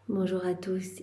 Bonjour à tous,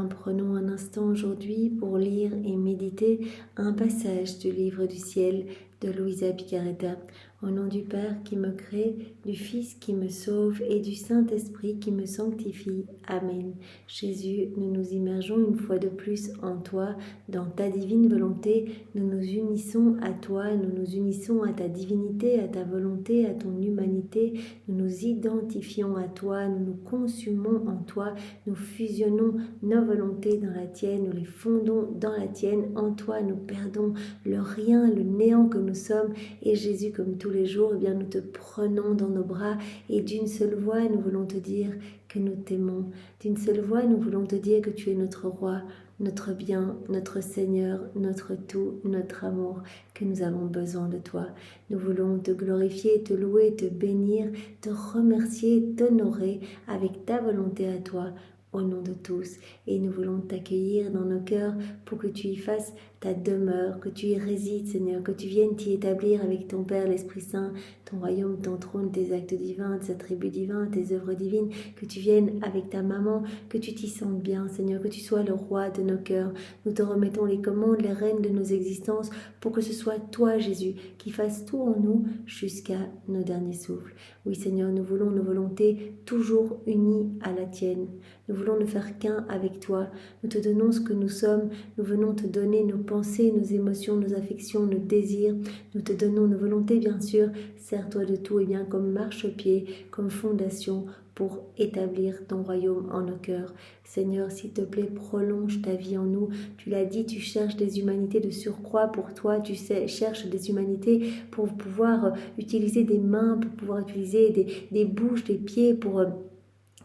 prenons un instant aujourd'hui pour lire et méditer un passage du livre du ciel de Luisa Picaretta. Au nom du Père qui me crée, du Fils qui me sauve et du Saint-Esprit qui me sanctifie. Amen. Jésus, nous nous immergeons une fois de plus en toi, dans ta divine volonté. Nous nous unissons à toi, nous nous unissons à ta divinité, à ta volonté, à ton humanité. Nous nous identifions à toi, nous nous consumons en toi. Nous fusionnons nos volontés dans la tienne, nous les fondons dans la tienne. En toi, nous perdons le rien, le néant que nous sommes. Et Jésus, comme tous les jours, nous te prenons dans nos bras et d'une seule voix, nous voulons te dire que nous t'aimons. D'une seule voix, nous voulons te dire que tu es notre roi, notre bien, notre Seigneur, notre tout, notre amour, que nous avons besoin de toi. Nous voulons te glorifier, te louer, te bénir, te remercier, t'honorer avec ta volonté à toi, au nom de tous. Et nous voulons t'accueillir dans nos cœurs pour que tu y fasses ta demeure, que tu y résides, Seigneur, que tu viennes t'y établir avec ton Père, l'Esprit Saint, ton royaume, ton trône, tes actes divins, tes attributs divins, tes œuvres divines, que tu viennes avec ta maman, que tu t'y sentes bien, Seigneur, que tu sois le roi de nos cœurs. Nous te remettons les commandes, les rênes de nos existences, pour que ce soit toi, Jésus, qui fasse tout en nous jusqu'à nos derniers souffles. Oui, Seigneur, nous voulons nos volontés toujours unies à la tienne. Nous voulons ne faire qu'un avec toi. Nous te donnons ce que nous sommes. Nous venons te donner nos pensées, nos émotions, nos affections, nos désirs. Nous te donnons nos volontés, bien sûr. Sers-toi de tout, comme marchepied, comme fondation pour établir ton royaume en nos cœurs. Seigneur, s'il te plaît, prolonge ta vie en nous. Tu l'as dit, tu cherches des humanités de surcroît pour toi. Tu cherches des humanités pour pouvoir utiliser des mains, pour pouvoir utiliser des bouches, des pieds, pour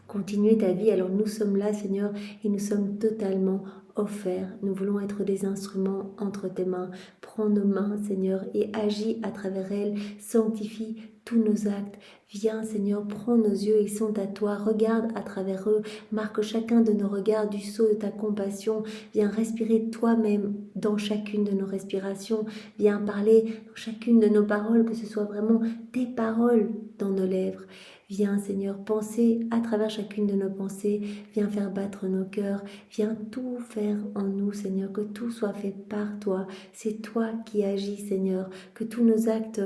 continuer ta vie. Alors nous sommes là, Seigneur, et nous sommes totalement offerts. Nous voulons être des instruments entre tes mains. Prends nos mains, Seigneur, et agis à travers elles. Sanctifie tous nos actes. Viens, Seigneur, prends nos yeux, ils sont à toi. Regarde à travers eux. Marque chacun de nos regards du sceau de ta compassion. Viens respirer toi-même dans chacune de nos respirations. Viens parler dans chacune de nos paroles, que ce soit vraiment tes paroles dans nos lèvres. Viens, Seigneur, penser à travers chacune de nos pensées. Viens faire battre nos cœurs. Viens tout faire en nous, Seigneur, que tout soit fait par toi. C'est toi qui agis, Seigneur. Que tous nos actes,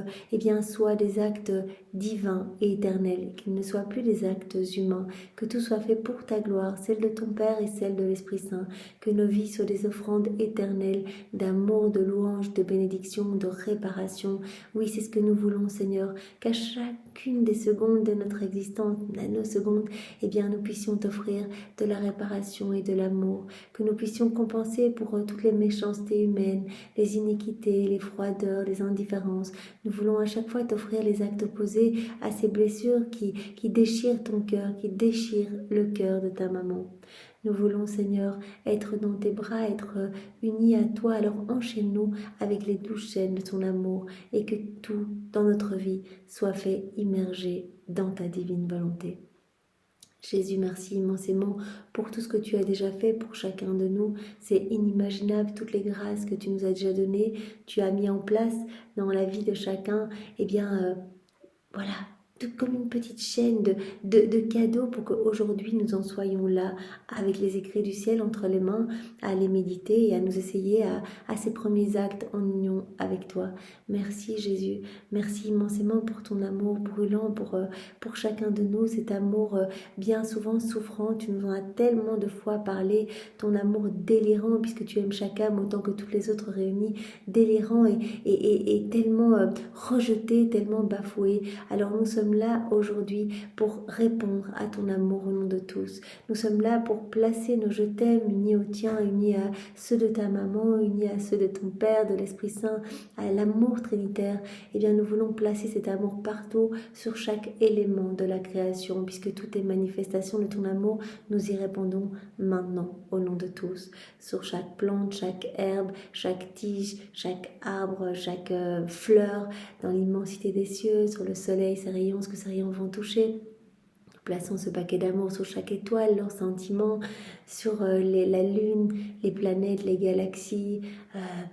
soient des actes divins et éternels, qu'ils ne soient plus des actes humains. Que tout soit fait pour ta gloire, celle de ton Père et celle de l'Esprit Saint. Que nos vies soient des offrandes éternelles d'amour, de louange, de bénédiction, de réparation. Oui, c'est ce que nous voulons, Seigneur, qu'à chacune des secondes de notre existence, nanosecondes, nous puissions t'offrir de la réparation et de l'amour, que nous puissions compenser pour toutes les méchancetés humaines, les iniquités, les froideurs, les indifférences. Nous voulons à chaque fois t'offrir les actes opposés à ces blessures qui déchirent ton cœur, qui déchirent le cœur de ta maman. Nous voulons, Seigneur, être dans tes bras, être unis à toi. Alors enchaîne-nous avec les douces chaînes de ton amour et que tout dans notre vie soit fait immerger dans ta divine volonté. Jésus, merci immensément pour tout ce que tu as déjà fait pour chacun de nous. C'est inimaginable, toutes les grâces que tu nous as déjà données, tu as mis en place dans la vie de chacun. Voilà, tout comme une petite chaîne de cadeaux pour qu'aujourd'hui nous en soyons là, avec les écrits du ciel entre les mains, à les méditer et à nous essayer à ces premiers actes en union avec toi. Merci Jésus, merci immensément pour ton amour brûlant pour chacun de nous, cet amour bien souvent souffrant. Tu nous en as tellement de fois parlé, ton amour délirant, puisque tu aimes chaque âme autant que toutes les autres réunies, délirant et tellement rejeté, tellement bafoué. Alors nous sommes là aujourd'hui pour répondre à ton amour au nom de tous. Nous sommes là pour placer nos je t'aime unis au tien, unis à ceux de ta maman, unis à ceux de ton Père, de l'Esprit Saint, à l'amour trinitaire. Nous voulons placer cet amour partout, sur chaque élément de la création, puisque tout est manifestation de ton amour. Nous y répondons maintenant au nom de tous. Sur chaque plante, chaque herbe, chaque tige, chaque arbre, chaque fleur, dans l'immensité des cieux, sur le soleil, ses rayons, ce que ses rayons vont toucher. Plaçons ce paquet d'amour sur chaque étoile, leurs sentiments, sur la lune, les planètes, les galaxies,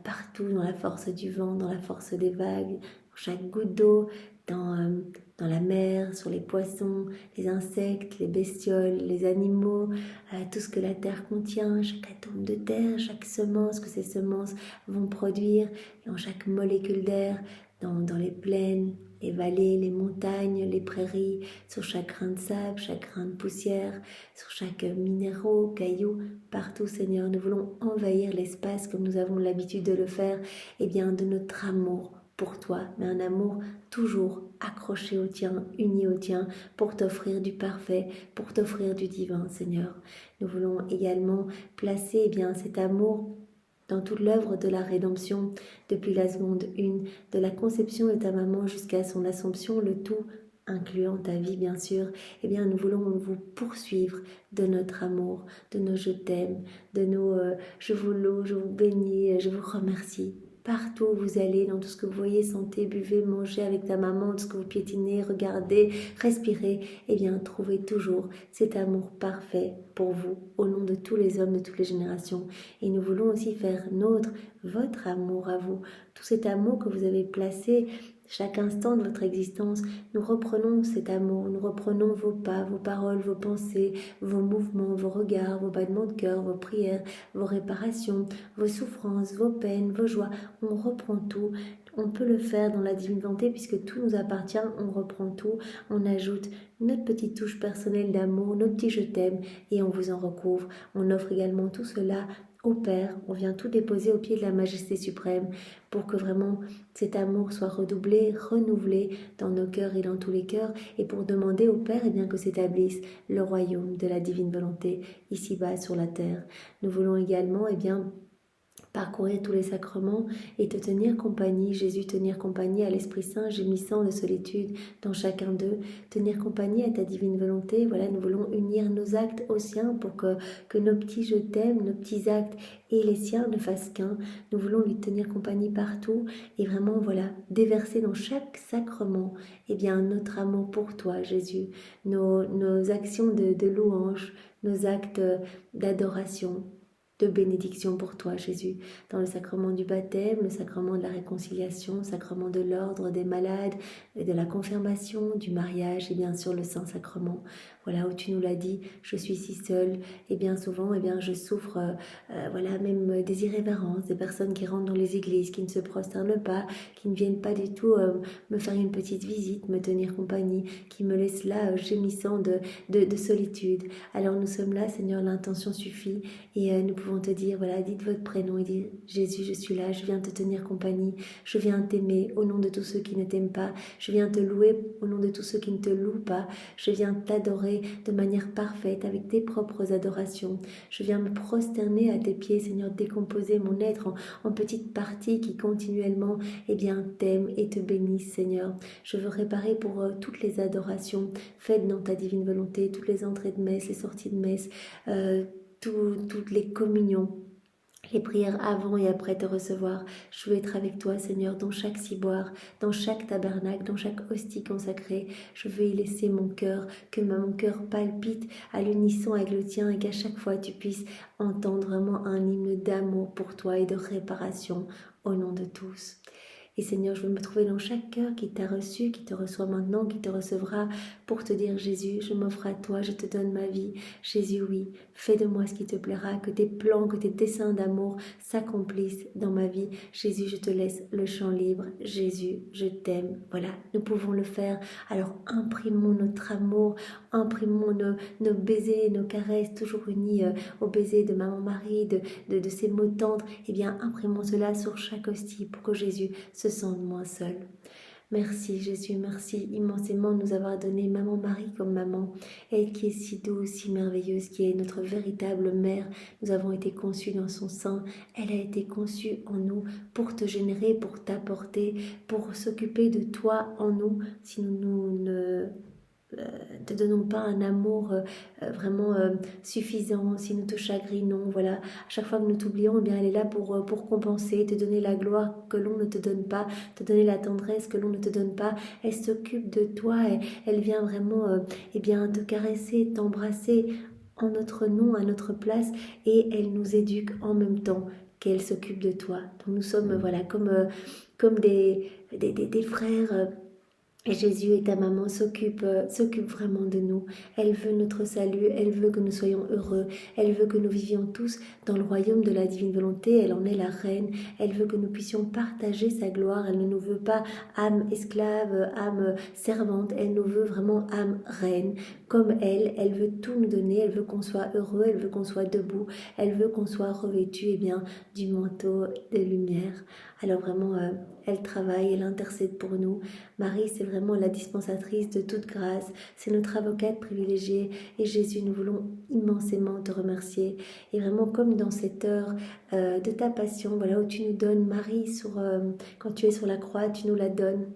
partout dans la force du vent, dans la force des vagues, dans chaque goutte d'eau, dans dans la mer, sur les poissons, les insectes, les bestioles, les animaux, tout ce que la terre contient, chaque atome de terre, chaque semence que ces semences vont produire, dans chaque molécule d'air, dans les plaines, les vallées, les montagnes, les prairies, sur chaque grain de sable, chaque grain de poussière, sur chaque minéraux, caillou, partout Seigneur, nous voulons envahir l'espace comme nous avons l'habitude de le faire, et bien de notre amour pour toi, mais un amour toujours accroché au tien, uni au tien, pour t'offrir du parfait, pour t'offrir du divin, Seigneur. Nous voulons également placer bien cet amour dans toute l'œuvre de la rédemption, depuis la seconde 1, de la conception de ta maman jusqu'à son assomption, le tout incluant ta vie bien sûr, eh bien nous voulons vous poursuivre de notre amour, de nos je t'aime, de nos je vous loue, je vous bénis, je vous remercie. Partout où vous allez, dans tout ce que vous voyez, sentez, buvez, mangez avec ta maman, tout ce que vous piétinez, regardez, respirez, eh bien trouvez toujours cet amour parfait pour vous, au nom de tous les hommes de toutes les générations. Et nous voulons aussi faire nôtre votre amour à vous, tout cet amour que vous avez placé chaque instant de votre existence. Nous reprenons cet amour, nous reprenons vos pas, vos paroles, vos pensées, vos mouvements, vos regards, vos battements de cœur, vos prières, vos réparations, vos souffrances, vos peines, vos joies. On reprend tout. On peut le faire dans la divine volonté puisque tout nous appartient, on reprend tout, on ajoute notre petite touche personnelle d'amour, nos petits je t'aime et on vous en recouvre. On offre également tout cela au Père, on vient tout déposer au pied de la Majesté suprême pour que vraiment cet amour soit redoublé, renouvelé dans nos cœurs et dans tous les cœurs et pour demander au Père eh bien, que s'établisse le royaume de la divine volonté ici-bas sur la terre. Nous voulons également eh bien, parcourir tous les sacrements et te tenir compagnie, Jésus, tenir compagnie à l'Esprit Saint, gémissant de solitude dans chacun d'eux, tenir compagnie à ta divine volonté. Voilà, nous voulons unir nos actes aux siens pour que nos petits je t'aime, nos petits actes et les siens ne fassent qu'un. Nous voulons lui tenir compagnie partout et vraiment, voilà, déverser dans chaque sacrement, eh bien, notre amour pour toi, Jésus, nos actions de louange, nos actes d'adoration, de bénédiction pour toi, Jésus, dans le sacrement du baptême, le sacrement de la réconciliation, le sacrement de l'ordre des malades, et de la confirmation, du mariage et bien sûr le Saint-Sacrement. Voilà où tu nous l'as dit, je suis si seule et bien souvent eh bien, je souffre voilà, même des irrévérences, des personnes qui rentrent dans les églises, qui ne se prosternent pas, qui ne viennent pas du tout me faire une petite visite, me tenir compagnie, qui me laissent là gémissant de solitude. Alors nous sommes là, Seigneur, l'intention suffit et nous pouvons te dire, voilà, dites votre prénom et dites Jésus, je suis là, je viens te tenir compagnie, je viens t'aimer au nom de tous ceux qui ne t'aiment pas, je viens te louer au nom de tous ceux qui ne te louent pas, je viens t'adorer de manière parfaite avec tes propres adorations, je viens me prosterner à tes pieds, Seigneur, décomposer mon être en petites parties qui continuellement eh bien, t'aiment et te bénissent, Seigneur. Je veux réparer pour toutes les adorations faites dans ta divine volonté, toutes les entrées de messe, les sorties de messe, toutes les communions, les prières avant et après te recevoir. Je veux être avec toi, Seigneur, dans chaque ciboire, dans chaque tabernacle, dans chaque hostie consacrée. Je veux y laisser mon cœur, que mon cœur palpite à l'unisson avec le tien et qu'à chaque fois tu puisses entendre vraiment un hymne d'amour pour toi et de réparation au nom de tous. Et Seigneur, je veux me trouver dans chaque cœur qui t'a reçu, qui te reçoit maintenant, qui te recevra pour te dire Jésus, je m'offre à toi, je te donne ma vie. Jésus, oui, fais de moi ce qui te plaira, que tes plans, que tes desseins d'amour s'accomplissent dans ma vie. Jésus, je te laisse le champ libre. Jésus, je t'aime. Voilà, nous pouvons le faire. Alors imprimons notre amour, imprimons nos baisers, nos caresses, toujours unis au baiser de Maman Marie, de ces mots tendres. Eh bien, imprimons cela sur chaque hostie pour que Jésus se sente moins seul. Merci Jésus, merci immensément de nous avoir donné Maman Marie comme maman, elle qui est si douce, si merveilleuse, qui est notre véritable mère. Nous avons été conçus dans son sein, elle a été conçue en nous pour te générer, pour t'apporter, pour s'occuper de toi en nous, si nous ne te donnons pas un amour vraiment suffisant, si nous te chagrinons, voilà, à chaque fois que nous t'oublions, eh bien elle est là pour compenser, te donner la gloire que l'on ne te donne pas, te donner la tendresse que l'on ne te donne pas. Elle s'occupe de toi et elle vient vraiment eh bien te caresser, t'embrasser en notre nom, à notre place, et elle nous éduque en même temps qu'elle s'occupe de toi. Donc nous sommes voilà comme des frères Et Jésus et ta maman s'occupent vraiment de nous. Elle veut notre salut, elle veut que nous soyons heureux, elle veut que nous vivions tous dans le royaume de la divine volonté. Elle en est la reine, elle veut que nous puissions partager sa gloire. Elle ne nous veut pas âme esclave, âme servante, elle nous veut vraiment âme reine. Comme elle veut tout nous donner, elle veut qu'on soit heureux, elle veut qu'on soit debout, elle veut qu'on soit revêtu du manteau de lumière. Alors vraiment, elle travaille, elle intercède pour nous. Marie, c'est vraiment la dispensatrice de toute grâce, c'est notre avocate privilégiée. Et Jésus, nous voulons immensément te remercier. Et vraiment, comme dans cette heure de ta passion, voilà, où tu nous donnes Marie, quand tu es sur la croix, tu nous la donnes.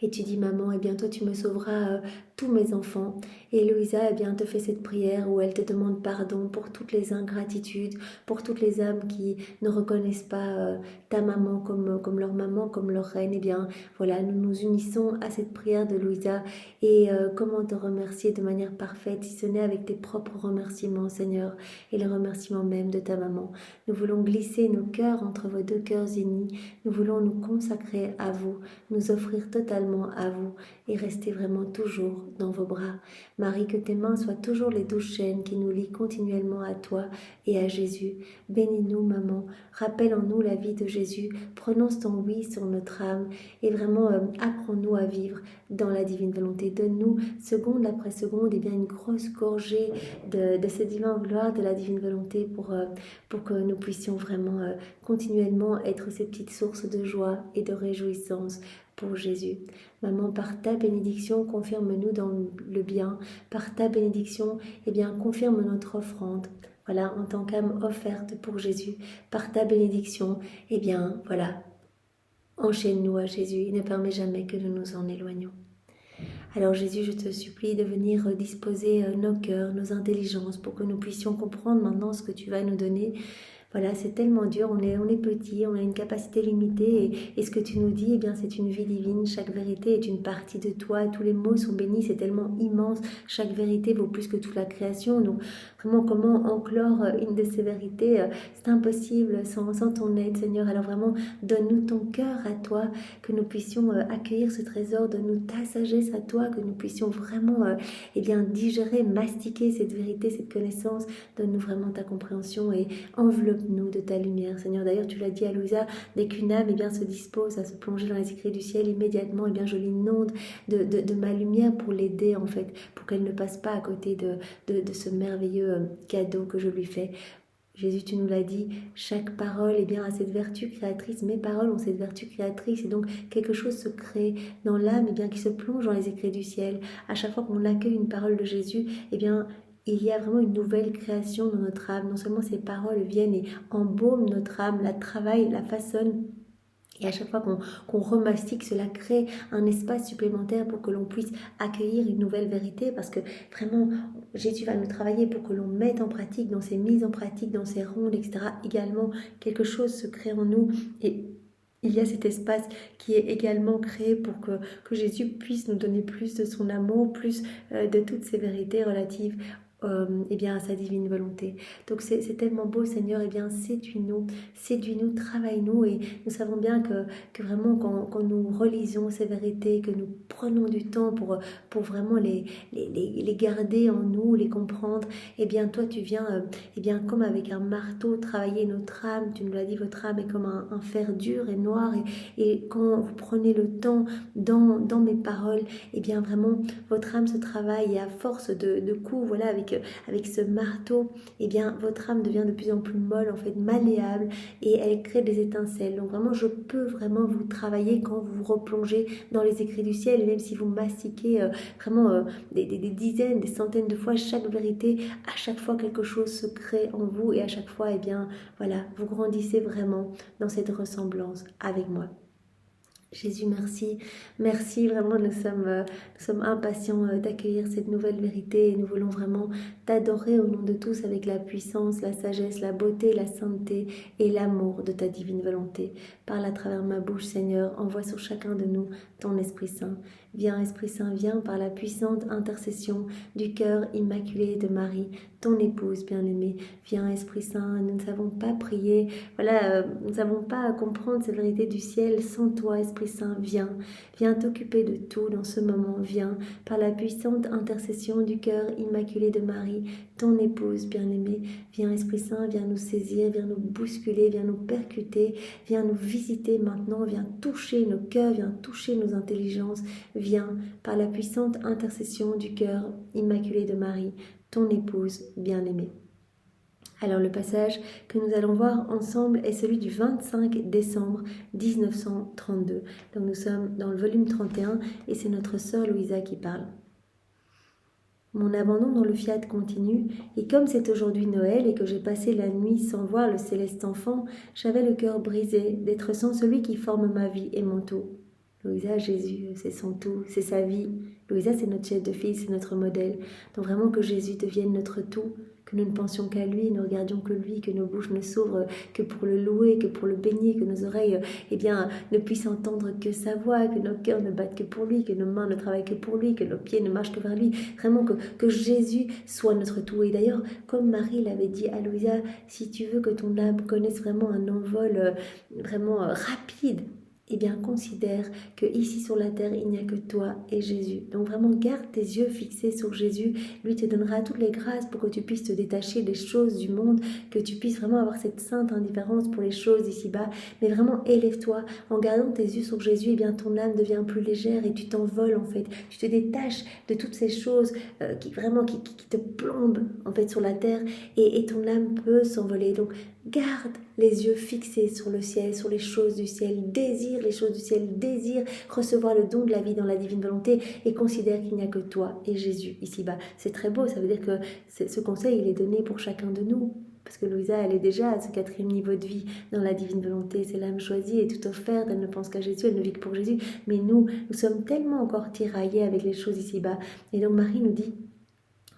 Et tu dis, maman, eh bien toi tu me sauveras tous mes enfants. Et Louisa, eh bien, te fait cette prière où elle te demande pardon pour toutes les ingratitudes, pour toutes les âmes qui ne reconnaissent pas ta maman comme leur maman, comme leur reine. Eh bien, voilà, nous nous unissons à cette prière de Louisa. Et comment te remercier de manière parfaite, si ce n'est avec tes propres remerciements, Seigneur, et les remerciements même de ta maman. Nous voulons glisser nos cœurs entre vos deux cœurs unis. Nous voulons nous consacrer à vous, nous offrir totalement à vous et rester vraiment toujours dans vos bras. Marie, que tes mains soient toujours les 12 chaînes qui nous lient continuellement à toi et à Jésus. Bénis-nous, maman. Rappelle en nous la vie de Jésus. Prononce ton oui sur notre âme et vraiment apprends-nous à vivre dans la divine volonté. Donne-nous, seconde après seconde, bien une grosse gorgée de ce divin gloire de la divine volonté pour que nous puissions vraiment continuellement être ces petites sources de joie et de réjouissance pour Jésus. Maman, par ta bénédiction, confirme-nous dans le bien. Par ta bénédiction, confirme notre offrande. Voilà, en tant qu'âme offerte pour Jésus. Par ta bénédiction, voilà, enchaîne-nous à Jésus et ne permets jamais que nous nous en éloignions. Alors Jésus, je te supplie de venir disposer nos cœurs, nos intelligences pour que nous puissions comprendre maintenant ce que tu vas nous donner. Voilà, c'est tellement dur, on est petit, on a une capacité limitée et ce que tu nous dis, c'est une vie divine, chaque vérité est une partie de toi, tous les mots sont bénis, c'est tellement immense, chaque vérité vaut plus que toute la création, donc vraiment comment enclore une de ces vérités, c'est impossible sans ton aide Seigneur, alors vraiment donne-nous ton cœur à toi, que nous puissions accueillir ce trésor, donne-nous ta sagesse à toi, que nous puissions vraiment digérer, mastiquer cette vérité, cette connaissance, donne-nous vraiment ta compréhension et enveloppe-nous de ta lumière, Seigneur. D'ailleurs, tu l'as dit à Louisa, dès qu'une âme se dispose à se plonger dans les écrits du ciel, immédiatement, je l'inonde de ma lumière pour l'aider, en fait, pour qu'elle ne passe pas à côté de ce merveilleux cadeau que je lui fais. Jésus, tu nous l'as dit, chaque parole a cette vertu créatrice. Mes paroles ont cette vertu créatrice et donc quelque chose se crée dans l'âme qui se plonge dans les écrits du ciel. À chaque fois qu'on accueille une parole de Jésus, il y a vraiment une nouvelle création dans notre âme. Non seulement ces paroles viennent et embaument notre âme, la travaillent, la façonnent. Et à chaque fois qu'on remastique, cela crée un espace supplémentaire pour que l'on puisse accueillir une nouvelle vérité, parce que vraiment, Jésus va nous travailler pour que l'on mette en pratique, dans ces mises en pratique, dans ces rondes, etc. Également, quelque chose se crée en nous et il y a cet espace qui est également créé pour que Jésus puisse nous donner plus de son amour, plus de toutes ces vérités relatives à sa divine volonté. Donc c'est tellement beau, Seigneur, séduis-nous, travaille-nous, et nous savons bien que vraiment quand nous relisons ces vérités, que nous prenons du temps pour vraiment les garder en nous, les comprendre, toi tu viens comme avec un marteau travailler notre âme. Tu nous l'as dit, votre âme est comme un fer dur et noir, et quand vous prenez le temps dans mes paroles, vraiment votre âme se travaille, et à force de coups, voilà, avec ce marteau, votre âme devient de plus en plus molle, en fait, malléable, et elle crée des étincelles. Donc vraiment, je peux vraiment vous travailler quand vous vous replongez dans les écrits du ciel, et même si vous mastiquez des dizaines, des centaines de fois chaque vérité, à chaque fois quelque chose se crée en vous, et à chaque fois, voilà, vous grandissez vraiment dans cette ressemblance avec moi. Jésus, merci, vraiment nous sommes impatients d'accueillir cette nouvelle vérité, et nous voulons vraiment t'adorer au nom de tous avec la puissance, la sagesse, la beauté, la sainteté et l'amour de ta divine volonté. Parle à travers ma bouche, Seigneur, envoie sur chacun de nous ton Esprit Saint. Viens, Esprit Saint, viens par la puissante intercession du cœur immaculé de Marie, ton épouse bien-aimée. Viens, Esprit Saint, nous ne savons pas prier, nous ne savons pas comprendre ces vérités du ciel sans toi, Esprit Saint, viens. Viens t'occuper de tout dans ce moment, viens, par la puissante intercession du cœur immaculé de Marie, ton épouse bien-aimée. Viens, Esprit Saint, viens nous saisir, viens nous bousculer, viens nous percuter, viens nous visiter maintenant, viens toucher nos cœurs, viens toucher nos intelligences, viens, par la puissante intercession du cœur immaculé de Marie, ton épouse bien-aimée. Alors le passage que nous allons voir ensemble est celui du 25 décembre 1932. Donc nous sommes dans le volume 31 et c'est notre sœur Louisa qui parle. Mon abandon dans le fiat continue, et comme c'est aujourd'hui Noël et que j'ai passé la nuit sans voir le céleste enfant, j'avais le cœur brisé d'être sans celui qui forme ma vie et mon tout. Louisa, Jésus, c'est son tout, c'est sa vie. Louisa, c'est notre chef de file, c'est notre modèle. Donc vraiment que Jésus devienne notre tout, que nous ne pensions qu'à lui, ne regardions que lui, que nos bouches ne s'ouvrent que pour le louer, que pour le bénir, que nos oreilles ne puissent entendre que sa voix, que nos cœurs ne battent que pour lui, que nos mains ne travaillent que pour lui, que nos pieds ne marchent que vers lui. Vraiment que Jésus soit notre tout. Et d'ailleurs, comme Marie l'avait dit à Louisa, si tu veux que ton âme connaisse vraiment un envol rapide, eh bien considère que ici sur la terre il n'y a que toi et Jésus. Donc vraiment garde tes yeux fixés sur Jésus, lui te donnera toutes les grâces pour que tu puisses te détacher des choses du monde, que tu puisses vraiment avoir cette sainte indifférence pour les choses d'ici-bas, mais vraiment élève-toi en gardant tes yeux sur Jésus, eh bien ton âme devient plus légère et tu t'envoles en fait, tu te détaches de toutes ces choses qui te plombent en fait sur la terre et ton âme peut s'envoler. Donc garde les yeux fixés sur le ciel, sur les choses du ciel, désire les choses du ciel, désire recevoir le don de la vie dans la divine volonté et considère qu'il n'y a que toi et Jésus ici-bas. C'est très beau, ça veut dire que ce conseil il est donné pour chacun de nous. Parce que Louisa, elle est déjà à ce 4e niveau de vie dans la divine volonté. C'est l'âme choisie et tout offerte. Elle ne pense qu'à Jésus, elle ne vit que pour Jésus. Mais nous sommes tellement encore tiraillés avec les choses ici-bas. Et donc Marie nous dit,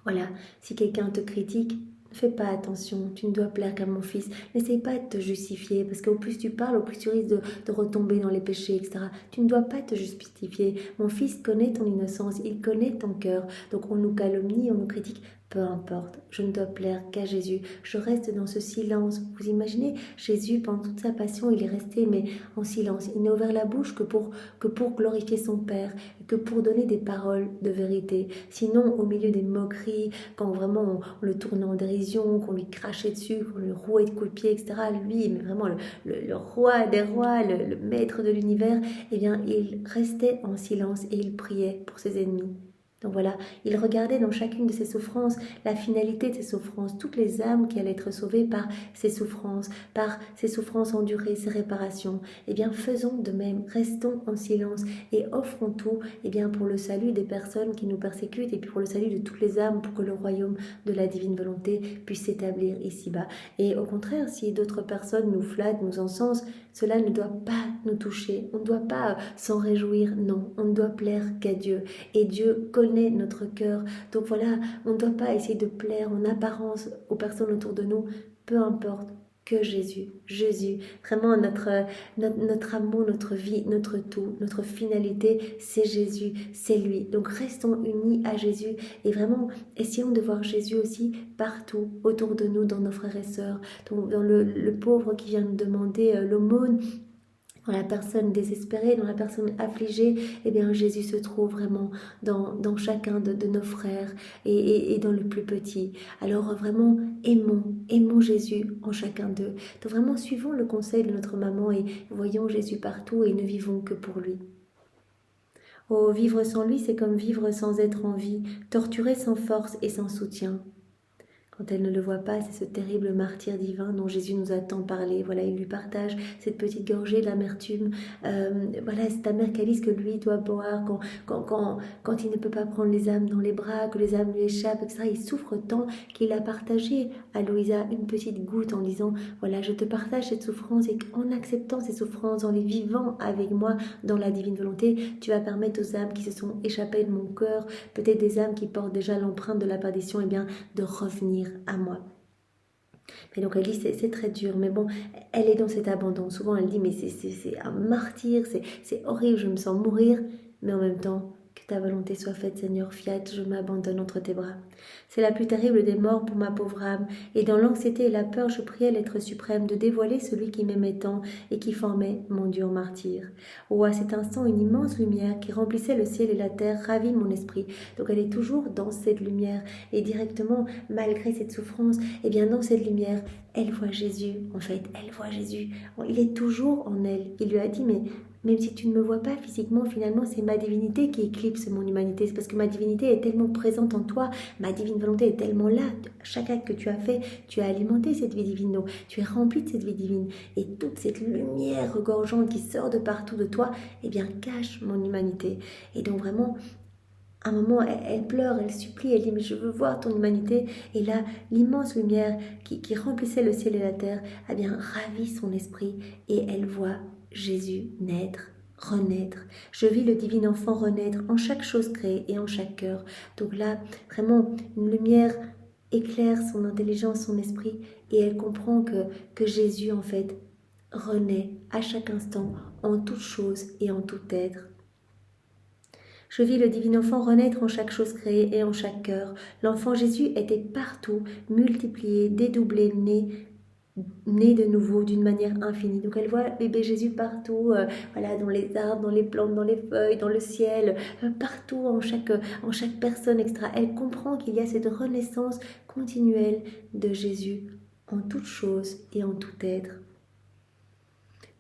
voilà, si quelqu'un te critique, ne fais pas attention, tu ne dois plaire qu'à mon fils. N'essaye pas de te justifier, parce qu'au plus tu parles, au plus tu risques de retomber dans les péchés, etc. Tu ne dois pas te justifier. Mon fils connaît ton innocence, il connaît ton cœur. Donc on nous calomnie, on nous critique. Peu importe, je ne dois plaire qu'à Jésus. Je reste dans ce silence. Vous imaginez, Jésus, pendant toute sa passion, il est resté mais en silence. Il n'a ouvert la bouche que pour glorifier son Père, que pour donner des paroles de vérité. Sinon, au milieu des moqueries, quand vraiment on le tournait en dérision, qu'on lui crachait dessus, qu'on lui rouait de coups de pied, etc., lui, mais vraiment le roi des rois, le maître de l'univers, eh bien, il restait en silence et il priait pour ses ennemis. Donc voilà, il regardait dans chacune de ses souffrances la finalité de ses souffrances, toutes les âmes qui allaient être sauvées par ses souffrances endurées, ses réparations. Eh bien, faisons de même, restons en silence et offrons tout pour le salut des personnes qui nous persécutent et puis pour le salut de toutes les âmes pour que le royaume de la divine volonté puisse s'établir ici-bas. Et au contraire, si d'autres personnes nous flattent, nous encensent, cela ne doit pas nous toucher, on ne doit pas s'en réjouir, non, on ne doit plaire qu'à Dieu. Et Dieu connaît notre cœur, donc voilà, on ne doit pas essayer de plaire en apparence aux personnes autour de nous, peu importe, que Jésus, vraiment notre amour, notre vie, notre tout, notre finalité, c'est Jésus, c'est lui. Donc restons unis à Jésus et vraiment essayons de voir Jésus aussi partout autour de nous, dans nos frères et sœurs, donc dans le pauvre qui vient nous demander l'aumône, dans la personne désespérée, dans la personne affligée, eh bien Jésus se trouve vraiment dans chacun de nos frères et dans le plus petit. Alors vraiment, aimons Jésus en chacun d'eux. Donc vraiment, suivons le conseil de notre maman et voyons Jésus partout et ne vivons que pour lui. Oh, vivre sans lui, c'est comme vivre sans être en vie, torturé sans force et sans soutien. quand elle ne le voit pas, c'est ce terrible martyr divin dont Jésus nous a tant parlé. Voilà, il lui partage cette petite gorgée d'amertume. Voilà, c'est amère calice que lui doit boire quand il ne peut pas prendre les âmes dans les bras, que les âmes lui échappent, etc. Il souffre tant qu'il a partagé à Louisa une petite goutte en disant, voilà, je te partage cette souffrance et qu'en acceptant ces souffrances, en les vivant avec moi dans la divine volonté, tu vas permettre aux âmes qui se sont échappées de mon cœur, peut-être des âmes qui portent déjà l'empreinte de la perdition, eh bien, de revenir à moi. Et donc elle dit c'est très dur, mais bon, elle est dans cet abandon. Souvent elle dit mais c'est un martyr, c'est horrible, je me sens mourir, mais en même temps, que ta volonté soit faite Seigneur, fiat, je m'abandonne entre tes bras. C'est la plus terrible des morts pour ma pauvre âme, et dans l'anxiété et la peur je priais l'être suprême de dévoiler celui qui m'aimait tant et qui formait mon dur martyr. Oh, à cet instant une immense lumière qui remplissait le ciel et la terre ravit mon esprit. Donc elle est toujours dans cette lumière, et directement, malgré cette souffrance, et bien dans cette lumière, elle voit Jésus, en fait, elle voit Jésus. Il est toujours en elle. Il lui a dit, mais même si tu ne me vois pas physiquement, finalement, c'est ma divinité qui éclipse mon humanité. C'est parce que ma divinité est tellement présente en toi, ma divine volonté est tellement là. Chaque acte que tu as fait, tu as alimenté cette vie divine. Donc, tu es rempli de cette vie divine. Et toute cette lumière regorgeante qui sort de partout de toi, eh bien, cache mon humanité. Et donc, vraiment, à un moment, elle pleure, elle supplie, elle dit « mais je veux voir ton humanité ». Et là, l'immense lumière qui remplissait le ciel et la terre, eh bien, ravit son esprit et elle voit Jésus naître, renaître. Je vis le divin enfant renaître en chaque chose créée et en chaque cœur. Donc là, vraiment, une lumière éclaire son intelligence, son esprit, et elle comprend que Jésus, en fait, renaît à chaque instant, en toute chose et en tout être. Je vis le divin enfant renaître en chaque chose créée et en chaque cœur. L'enfant Jésus était partout, multiplié, dédoublé, né de nouveau d'une manière infinie. Donc elle voit bébé Jésus partout, voilà, dans les arbres, dans les plantes, dans les feuilles, dans le ciel, partout, en chaque personne, etc. Elle comprend qu'il y a cette renaissance continuelle de Jésus en toute chose et en tout être.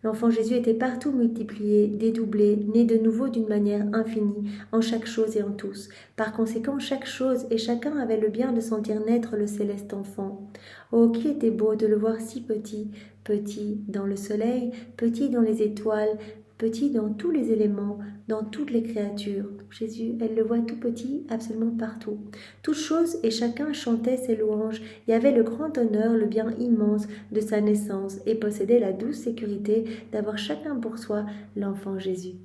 L'enfant Jésus était partout multiplié, dédoublé, né de nouveau d'une manière infinie, en chaque chose et en tous. Par conséquent, chaque chose et chacun avait le bien de sentir naître le céleste enfant. Oh, qu'il était beau de le voir si petit, petit dans le soleil, petit dans les étoiles, petit dans tous les éléments, dans toutes les créatures. Jésus, elle le voit tout petit, absolument partout. Toute chose et chacun chantait ses louanges, et avait le grand honneur, le bien immense de sa naissance, et possédait la douce sécurité d'avoir chacun pour soi l'enfant Jésus.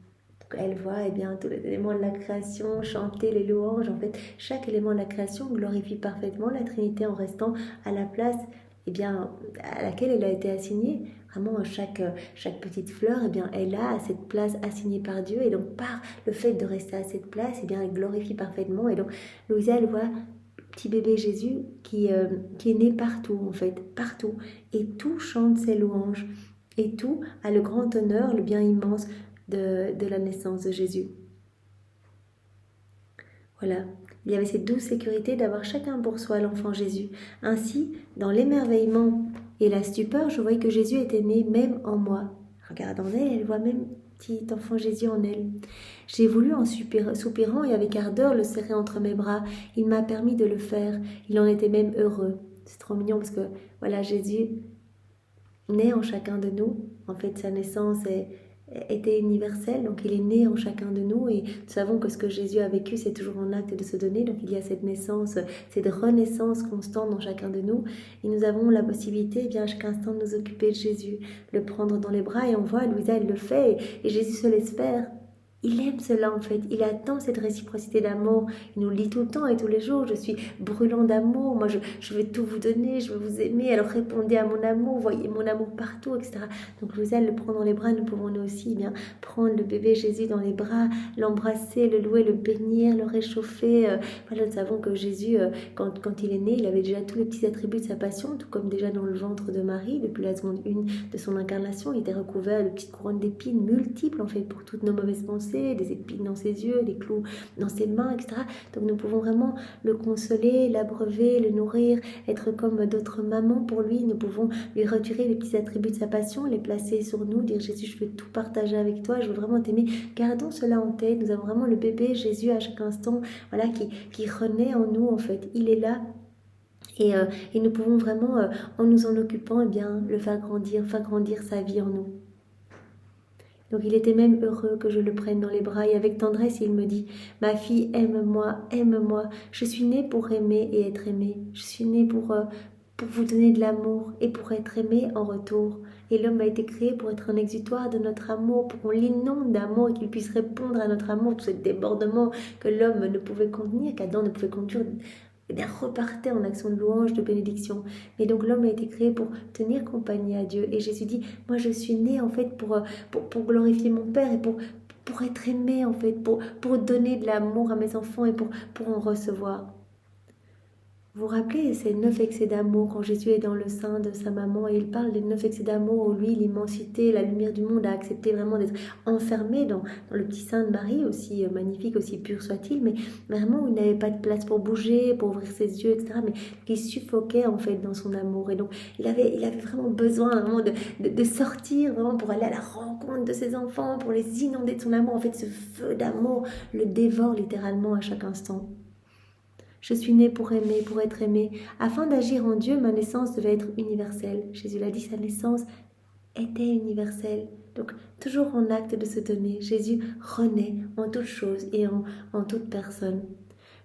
Donc elle voit tous les éléments de la création, chanter les louanges. En fait, chaque élément de la création glorifie parfaitement la Trinité en restant à la place à laquelle elle a été assignée. Vraiment, chaque petite fleur, elle a cette place assignée par Dieu. Et donc, par le fait de rester à cette place, elle glorifie parfaitement. Et donc, Louisa, elle voit petit bébé Jésus qui est né partout, en fait, partout. Et tout chante ses louanges. Et tout a le grand honneur, le bien immense de la naissance de Jésus. Voilà. Il y avait cette douce sécurité d'avoir chacun pour soi l'enfant Jésus. Ainsi, dans l'émerveillement et la stupeur, je voyais que Jésus était né même en moi. Regarde en elle, elle voit même petit enfant Jésus en elle. J'ai voulu en soupirant et avec ardeur le serrer entre mes bras. Il m'a permis de le faire. Il en était même heureux. C'est trop mignon parce que voilà, Jésus naît en chacun de nous. En fait, sa naissance était universelle, donc il est né en chacun de nous et nous savons que ce que Jésus a vécu, c'est toujours en acte de se donner, donc il y a cette naissance, cette renaissance constante dans chacun de nous et nous avons la possibilité à chaque instant de nous occuper de Jésus, le prendre dans les bras et on voit, Louisa elle le fait et Jésus se laisse faire. Il aime cela en fait, il attend cette réciprocité d'amour, il nous le dit tout le temps et tous les jours, je suis brûlant d'amour, moi je vais tout vous donner, je veux vous aimer, alors répondez à mon amour, voyez mon amour partout, etc. Donc Louisa le prend dans les bras, nous pouvons nous aussi prendre le bébé Jésus dans les bras, l'embrasser, le louer, le bénir, le réchauffer. Voilà, nous savons que Jésus, quand il est né, il avait déjà tous les petits attributs de sa passion, tout comme déjà dans le ventre de Marie, depuis la seconde 1 de son incarnation, il était recouvert de petites couronnes d'épines multiples en fait pour toutes nos mauvaises pensées, des épines dans ses yeux, des clous dans ses mains, etc. Donc nous pouvons vraiment le consoler, l'abreuver, le nourrir, être comme d'autres mamans pour lui. Nous pouvons lui retirer les petits attributs de sa passion, les placer sur nous, dire Jésus, je veux tout partager avec toi, je veux vraiment t'aimer. Gardons cela en tête. Nous avons vraiment le bébé Jésus à chaque instant, voilà, qui renaît en nous en fait. Il est là. Et nous pouvons vraiment, en nous en occupant, eh bien, le faire grandir sa vie en nous. Donc il était même heureux que je le prenne dans les bras et avec tendresse il me dit « Ma fille, aime-moi, je suis née pour aimer et être aimée. Je suis née pour vous donner de l'amour et pour être aimée en retour. Et l'homme a été créé pour être un exutoire de notre amour, pour qu'on l'inonde d'amour et qu'il puisse répondre à notre amour, tout ce débordement que l'homme ne pouvait contenir, qu'Adam ne pouvait contenir. Eh bien, repartait en action de louange, de bénédiction. Mais donc l'homme a été créé pour tenir compagnie à Dieu. Et Jésus dit, moi je suis né en fait pour glorifier mon Père et pour être aimé en fait, pour donner de l'amour à mes enfants et pour en recevoir. Vous vous rappelez ces 9 excès d'amour quand Jésus est dans le sein de sa maman et il parle des 9 excès d'amour où lui, l'immensité, la lumière du monde a accepté vraiment d'être enfermé dans le petit sein de Marie, aussi magnifique, aussi pur soit-il, mais vraiment où il n'avait pas de place pour bouger, pour ouvrir ses yeux, etc. Mais qui suffoquait en fait dans son amour. Et donc il avait vraiment besoin vraiment de sortir vraiment pour aller à la rencontre de ses enfants, pour les inonder de son amour. En fait, ce feu d'amour le dévore littéralement à chaque instant. Je suis née pour aimer, pour être aimée. Afin d'agir en Dieu, ma naissance devait être universelle. Jésus l'a dit, sa naissance était universelle. Donc, toujours en acte de se donner, Jésus renaît en toute chose et en toute personne.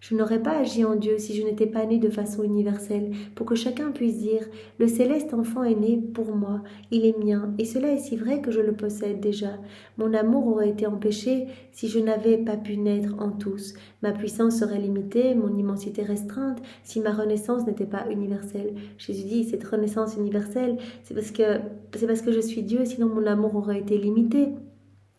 Je n'aurais pas agi en Dieu si je n'étais pas née de façon universelle, pour que chacun puisse dire « Le céleste enfant est né pour moi, il est mien, et cela est si vrai que je le possède déjà. Mon amour aurait été empêché si je n'avais pas pu naître en tous. Ma puissance serait limitée, mon immensité restreinte, si ma renaissance n'était pas universelle. » Jésus dit « Cette renaissance universelle, c'est parce que je suis Dieu, sinon mon amour aurait été limité. »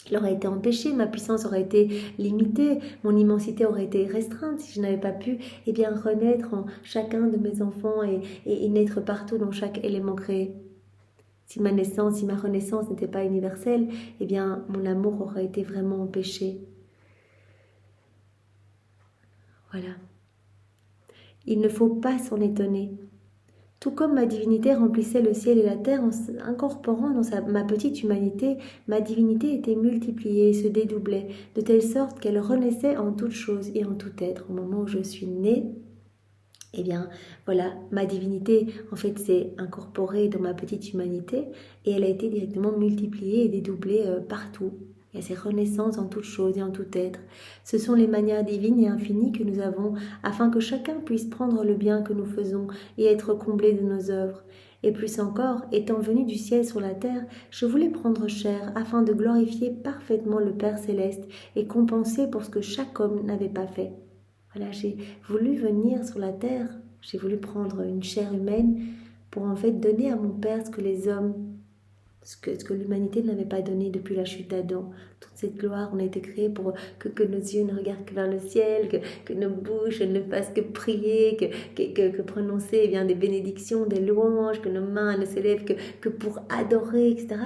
Il aurait été empêché, ma puissance aurait été limitée, mon immensité aurait été restreinte si je n'avais pas pu renaître en chacun de mes enfants et naître partout dans chaque élément créé. Si ma renaissance n'était pas universelle, mon amour aurait été vraiment empêché. Voilà. Il ne faut pas s'en étonner. Tout comme ma divinité remplissait le ciel et la terre, en incorporant dans ma petite humanité, ma divinité était multipliée et se dédoublait, de telle sorte qu'elle renaissait en toute chose et en tout être. Au moment où je suis née, ma divinité, en fait, s'est incorporée dans ma petite humanité et elle a été directement multipliée et dédoublée partout. Il y a ces renaissances en toute chose et en tout être. Ce sont les manières divines et infinies que nous avons afin que chacun puisse prendre le bien que nous faisons et être comblé de nos œuvres. Et plus encore, étant venu du ciel sur la terre, je voulais prendre chair afin de glorifier parfaitement le Père céleste et compenser pour ce que chaque homme n'avait pas fait. Voilà, j'ai voulu venir sur la terre, j'ai voulu prendre une chair humaine pour en fait donner à mon Père ce que les hommes, ce que l'humanité n'avait pas donné depuis la chute d'Adam. Toute cette gloire, on a été créés pour que nos yeux ne regardent que vers le ciel, que nos bouches ne fassent que prier, que prononcer des bénédictions, des louanges, que nos mains ne s'élèvent que pour adorer, etc.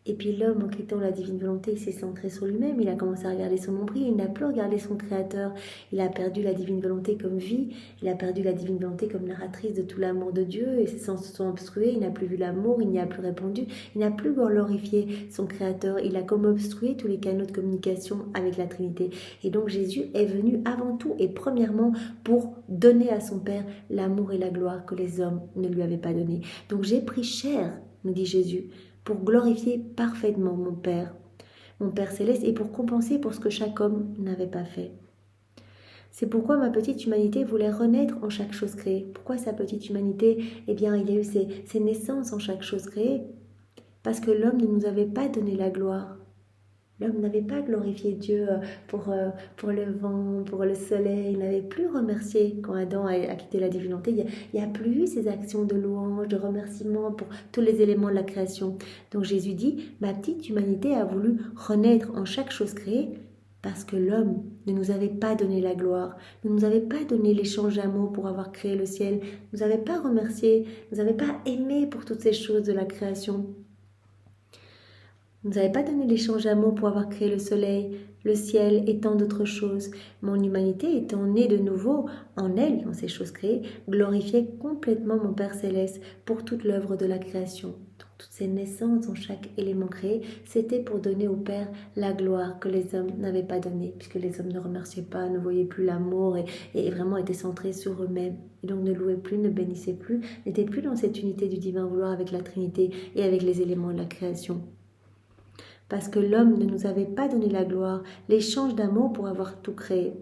Et puis l'homme, en quittant la divine volonté, il s'est centré sur lui-même, il a commencé à regarder son nombril, il n'a plus regardé son créateur, il a perdu la divine volonté comme vie, il a perdu la divine volonté comme narratrice de tout l'amour de Dieu, et ses sens se sont obstrués, il n'a plus vu l'amour, il n'y a plus répondu, il n'a plus glorifié son créateur, il a comme obstrué tous les canaux de communication avec la Trinité. Et donc Jésus est venu avant tout et premièrement pour donner à son Père l'amour et la gloire que les hommes ne lui avaient pas donné. Donc j'ai pris chair, nous dit Jésus, pour glorifier parfaitement mon Père céleste, et pour compenser pour ce que chaque homme n'avait pas fait. C'est pourquoi ma petite humanité voulait renaître en chaque chose créée. Pourquoi sa petite humanité? Il y a eu ses naissances en chaque chose créée. Parce que l'homme ne nous avait pas donné la gloire. L'homme n'avait pas glorifié Dieu pour le vent, pour le soleil. Il n'avait plus remercié quand Adam a quitté la divinité. Il n'y a plus eu ces actions de louange, de remerciement pour tous les éléments de la création. Donc Jésus dit, ma petite humanité a voulu renaître en chaque chose créée parce que l'homme ne nous avait pas donné la gloire, ne nous avait pas donné l'échange d'amour pour avoir créé le ciel, ne nous avait pas remercié, ne nous avait pas aimé pour toutes ces choses de la création. Vous n'avez pas donné l'échange d'amour pour avoir créé le soleil, le ciel et tant d'autres choses. Mon humanité étant née de nouveau en elle, dans ces choses créées, glorifiait complètement mon Père Céleste pour toute l'œuvre de la création. Donc, toutes ces naissances en chaque élément créé, c'était pour donner au Père la gloire que les hommes n'avaient pas donnée, puisque les hommes ne remerciaient pas, ne voyaient plus l'amour et vraiment étaient centrés sur eux-mêmes. Et donc ne louaient plus, ne bénissaient plus, n'étaient plus dans cette unité du divin vouloir avec la Trinité et avec les éléments de la création. Parce que l'homme ne nous avait pas donné la gloire, l'échange d'amour pour avoir tout créé.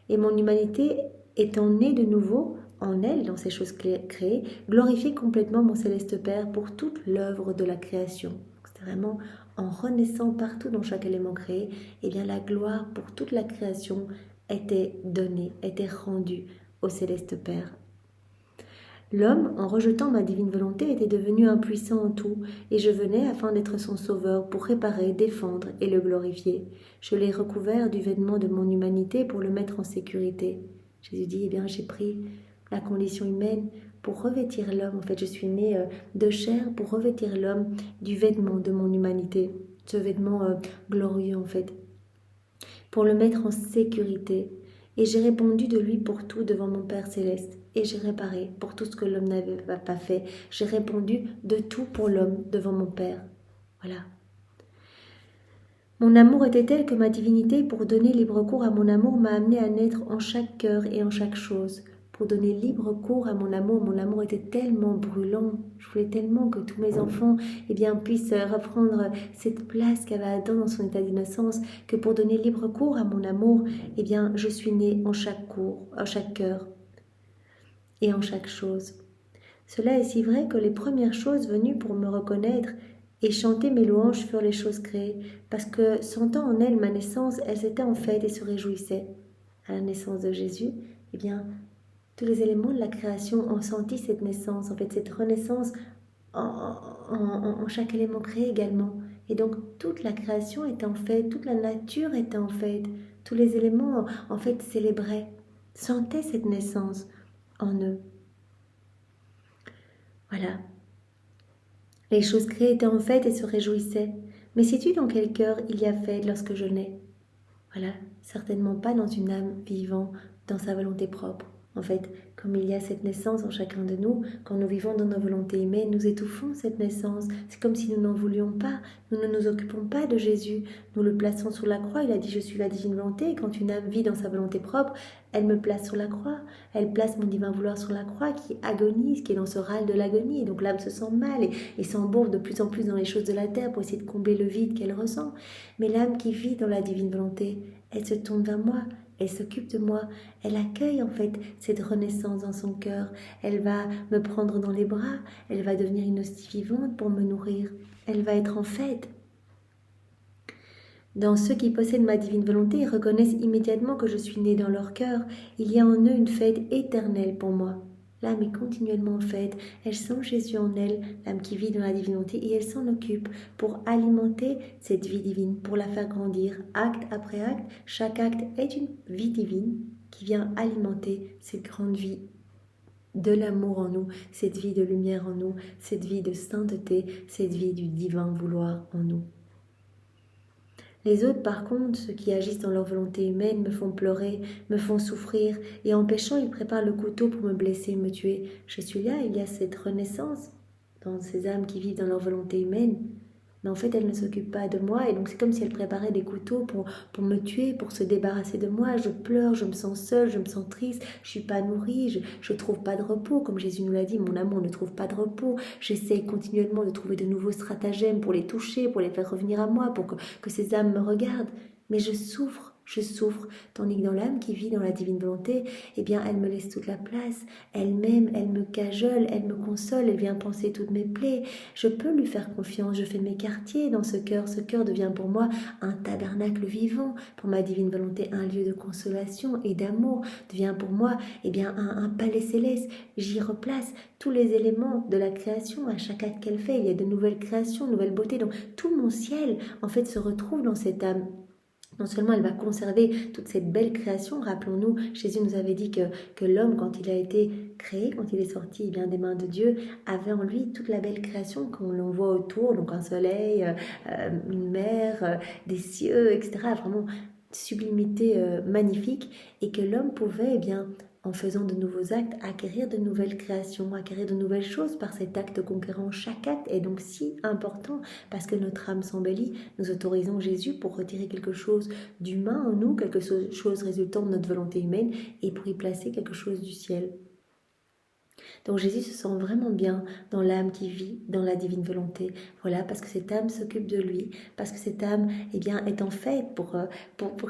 Et mon humanité étant née de nouveau en elle, dans ces choses créées, glorifiait complètement mon céleste Père pour toute l'œuvre de la création. C'était vraiment en renaissant partout dans chaque élément créé, et bien la gloire pour toute la création était donnée, était rendue au céleste Père. L'homme, en rejetant ma divine volonté, était devenu impuissant en tout, et je venais afin d'être son sauveur pour réparer, défendre et le glorifier. Je l'ai recouvert du vêtement de mon humanité pour le mettre en sécurité. Jésus dit, eh bien, j'ai pris la condition humaine pour revêtir l'homme. En fait, je suis née de chair pour revêtir l'homme du vêtement de mon humanité, ce vêtement glorieux en fait, pour le mettre en sécurité. Et j'ai répondu de lui pour tout devant mon Père Céleste. Et j'ai réparé pour tout ce que l'homme n'avait pas fait. J'ai répondu de tout pour l'homme devant mon Père. Voilà. Mon amour était tel que ma divinité, pour donner libre cours à mon amour, m'a amené à naître en chaque cœur et en chaque chose. Pour donner libre cours à mon amour était tellement brûlant. Je voulais tellement que tous mes enfants puissent reprendre cette place qu'avait Adam dans son état d'innocence, que pour donner libre cours à mon amour, je suis née en chaque cœur et en chaque chose. Cela est si vrai que les premières choses venues pour me reconnaître et chanter mes louanges furent les choses créées, parce que sentant en elles ma naissance, elles étaient en fête et se réjouissaient. À la naissance de Jésus, tous les éléments de la création ont senti cette naissance, en fait cette renaissance en chaque élément créé également. Et donc toute la création était en fête, toute la nature était en fête, tous les éléments en fait célébraient, sentaient cette naissance en eux. Voilà. Les choses créées étaient en fête et se réjouissaient. Mais sais-tu dans quel cœur il y a fête lorsque je nais? Voilà, certainement pas dans une âme vivant dans sa volonté propre. En fait, comme il y a cette naissance en chacun de nous, quand nous vivons dans nos volontés humaines, nous étouffons cette naissance. C'est comme si nous n'en voulions pas, nous ne nous occupons pas de Jésus. Nous le plaçons sur la croix, il a dit « Je suis la divine volonté ». Et quand une âme vit dans sa volonté propre, elle me place sur la croix. Elle place mon divin vouloir sur la croix qui agonise, qui est dans ce râle de l'agonie. Et donc l'âme se sent mal et s'embourbe de plus en plus dans les choses de la terre pour essayer de combler le vide qu'elle ressent. Mais l'âme qui vit dans la divine volonté, elle se tourne vers moi. Elle s'occupe de moi, elle accueille en fait cette renaissance dans son cœur. Elle va me prendre dans les bras, elle va devenir une hostie vivante pour me nourrir. Elle va être en fête. Dans ceux qui possèdent ma divine volonté, ils reconnaissent immédiatement que je suis née dans leur cœur. Il y a en eux une fête éternelle pour moi. L'âme est continuellement en fête, elle sent Jésus en elle, l'âme qui vit dans la divinité, et elle s'en occupe pour alimenter cette vie divine, pour la faire grandir, acte après acte. Chaque acte est une vie divine qui vient alimenter cette grande vie de l'amour en nous, cette vie de lumière en nous, cette vie de sainteté, cette vie du divin vouloir en nous. Les autres, par contre, ceux qui agissent dans leur volonté humaine, me font pleurer, me font souffrir, et en péchant, ils préparent le couteau pour me blesser, me tuer. Je suis là, il y a cette renaissance dans ces âmes qui vivent dans leur volonté humaine. Mais en fait, elles ne s'occupent pas de moi, et donc c'est comme si elles préparaient des couteaux pour me tuer, pour se débarrasser de moi. Je pleure, je me sens seule, je me sens triste, je suis pas nourrie, je trouve pas de repos. Comme Jésus nous l'a dit, mon amour ne trouve pas de repos. J'essaie continuellement de trouver de nouveaux stratagèmes pour les toucher, pour les faire revenir à moi, pour que ces âmes me regardent. Mais je souffre, tandis que dans l'âme qui vit dans la divine volonté, elle me laisse toute la place, elle m'aime, elle me cajole, elle me console, elle vient panser toutes mes plaies. Je peux lui faire confiance, je fais mes quartiers dans ce cœur devient pour moi un tabernacle vivant, pour ma divine volonté un lieu de consolation et d'amour, devient pour moi un palais céleste. J'y replace tous les éléments de la création, à chaque acte qu'elle fait, il y a de nouvelles créations, de nouvelles beautés, donc tout mon ciel en fait se retrouve dans cette âme non seulement elle va conserver toute cette belle création, rappelons-nous, Jésus nous avait dit que l'homme, quand il a été créé, quand il est sorti bien des mains de Dieu, avait en lui toute la belle création qu'on l'on voit autour, donc un soleil, une mer, des cieux, etc. Vraiment sublimité magnifique, et que l'homme pouvait, eh bien, en faisant de nouveaux actes, acquérir de nouvelles créations, acquérir de nouvelles choses par cet acte conquérant. Chaque acte est donc si important parce que notre âme s'embellit. Nous autorisons Jésus pour retirer quelque chose d'humain en nous, quelque chose résultant de notre volonté humaine, et pour y placer quelque chose du ciel. Donc Jésus se sent vraiment bien dans l'âme qui vit dans la divine volonté. Voilà, parce que cette âme s'occupe de lui, parce que cette âme, eh bien, est en fait pour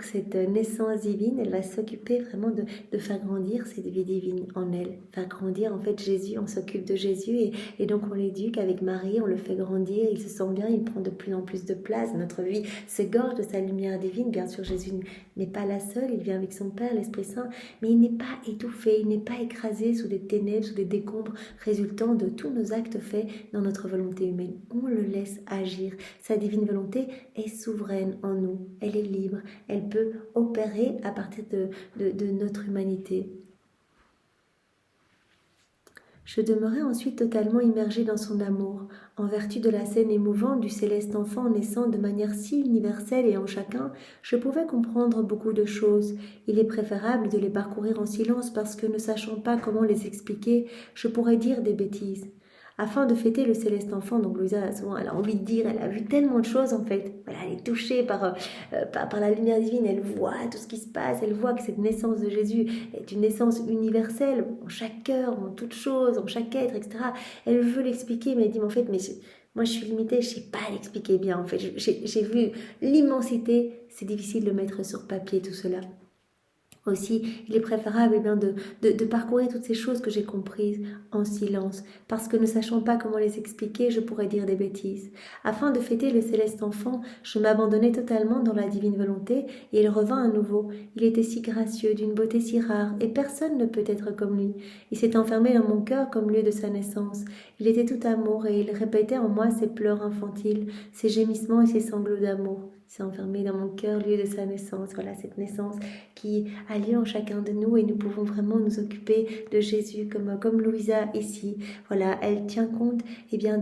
cette naissance divine, elle va s'occuper vraiment de faire grandir cette vie divine en elle. Faire grandir en fait Jésus, on s'occupe de Jésus et donc on l'éduque avec Marie, on le fait grandir, il se sent bien, il prend de plus en plus de place. Notre vie se gorge de sa lumière divine. Bien sûr, Jésus n'est pas la seule, il vient avec son Père, l'Esprit Saint, mais il n'est pas étouffé, il n'est pas écrasé sous des ténèbres, sous des décombres résultant de tous nos actes faits dans notre volonté humaine. On le laisse agir. Sa divine volonté est souveraine en nous. Elle est libre. Elle peut opérer à partir de notre humanité. Je demeurai ensuite totalement immergée dans son amour, en vertu de la scène émouvante du céleste enfant naissant de manière si universelle et en chacun, je pouvais comprendre beaucoup de choses. Il est préférable de les parcourir en silence parce que, ne sachant pas comment les expliquer, je pourrais dire des bêtises. Afin de fêter le céleste enfant, donc Louisa, souvent, elle a envie de dire, elle a vu tellement de choses en fait. Voilà, elle est touchée par la lumière divine, elle voit tout ce qui se passe, elle voit que cette naissance de Jésus est une naissance universelle, en chaque cœur, en toute chose, en chaque être, etc. Elle veut l'expliquer, mais elle dit, mais en fait, moi je suis limitée, je ne sais pas l'expliquer bien. En fait, j'ai vu l'immensité, c'est difficile de mettre sur papier tout cela. Aussi, il est préférable eh bien, de parcourir toutes ces choses que j'ai comprises en silence, parce que ne sachant pas comment les expliquer, je pourrais dire des bêtises. Afin de fêter le céleste enfant, je m'abandonnai totalement dans la divine volonté, et il revint à nouveau. Il était si gracieux, d'une beauté si rare, et personne ne peut être comme lui. Il s'est enfermé dans mon cœur comme lieu de sa naissance. Il était tout amour, et il répétait en moi ses pleurs infantiles, ses gémissements et ses sanglots d'amour. Il s'est enfermé dans mon cœur, lieu de sa naissance. Voilà, cette naissance qui a lieu en chacun de nous, et nous pouvons vraiment nous occuper de Jésus comme Louisa ici. Voilà, elle tient compte eh bien,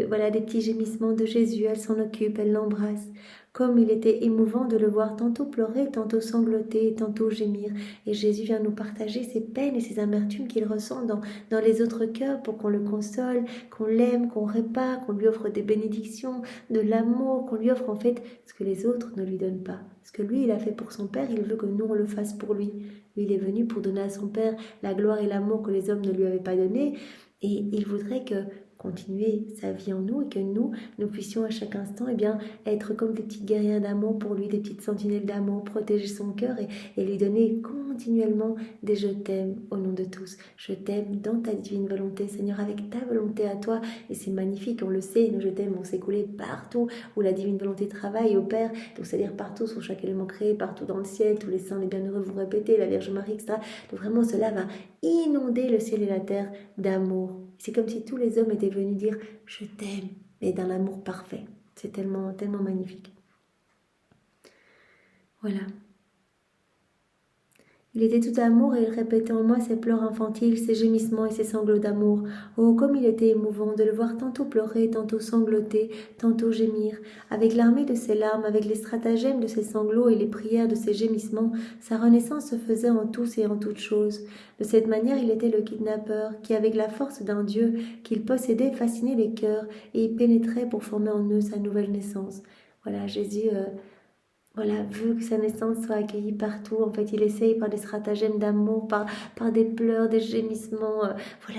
voilà, des petits gémissements de Jésus, elle s'en occupe, elle l'embrasse. Comme il était émouvant de le voir tantôt pleurer, tantôt sangloter, tantôt gémir. Et Jésus vient nous partager ses peines et ses amertumes qu'il ressent dans les autres cœurs pour qu'on le console, qu'on l'aime, qu'on répare, qu'on lui offre des bénédictions, de l'amour, qu'on lui offre en fait ce que les autres ne lui donnent pas. Ce que lui, il a fait pour son Père, il veut que nous, on le fasse pour lui. Lui, il est venu pour donner à son Père la gloire et l'amour que les hommes ne lui avaient pas donné. Et il voudrait que continuer sa vie en nous et que nous puissions à chaque instant être comme des petites guerrières d'amour pour lui, des petites sentinelles d'amour, protéger son cœur et lui donner continuellement des je t'aime au nom de tous. Je t'aime dans ta divine volonté, Seigneur, avec ta volonté à toi. Et c'est magnifique, on le sait, nos je t'aime vont s'écouler partout où la divine volonté travaille et opère, donc c'est-à-dire partout sur chaque élément créé, partout dans le ciel, tous les saints, les bienheureux vont répéter, la Vierge Marie, etc. Donc vraiment cela va inonder le ciel et la terre d'amour. C'est comme si tous les hommes étaient venus dire « je t'aime », mais d'un amour parfait. C'est tellement, tellement magnifique. Voilà. Il était tout amour et il répétait en moi ses pleurs infantiles, ses gémissements et ses sanglots d'amour. Oh, comme il était émouvant de le voir tantôt pleurer, tantôt sangloter, tantôt gémir. Avec l'armée de ses larmes, avec les stratagèmes de ses sanglots et les prières de ses gémissements, sa renaissance se faisait en tous et en toutes choses. De cette manière, il était le kidnappeur qui, avec la force d'un dieu qu'il possédait, fascinait les cœurs et y pénétrait pour former en eux sa nouvelle naissance. Voilà, Jésus... veut que sa naissance soit accueillie partout. En fait, il essaye par des stratagèmes d'amour, par des pleurs, des gémissements.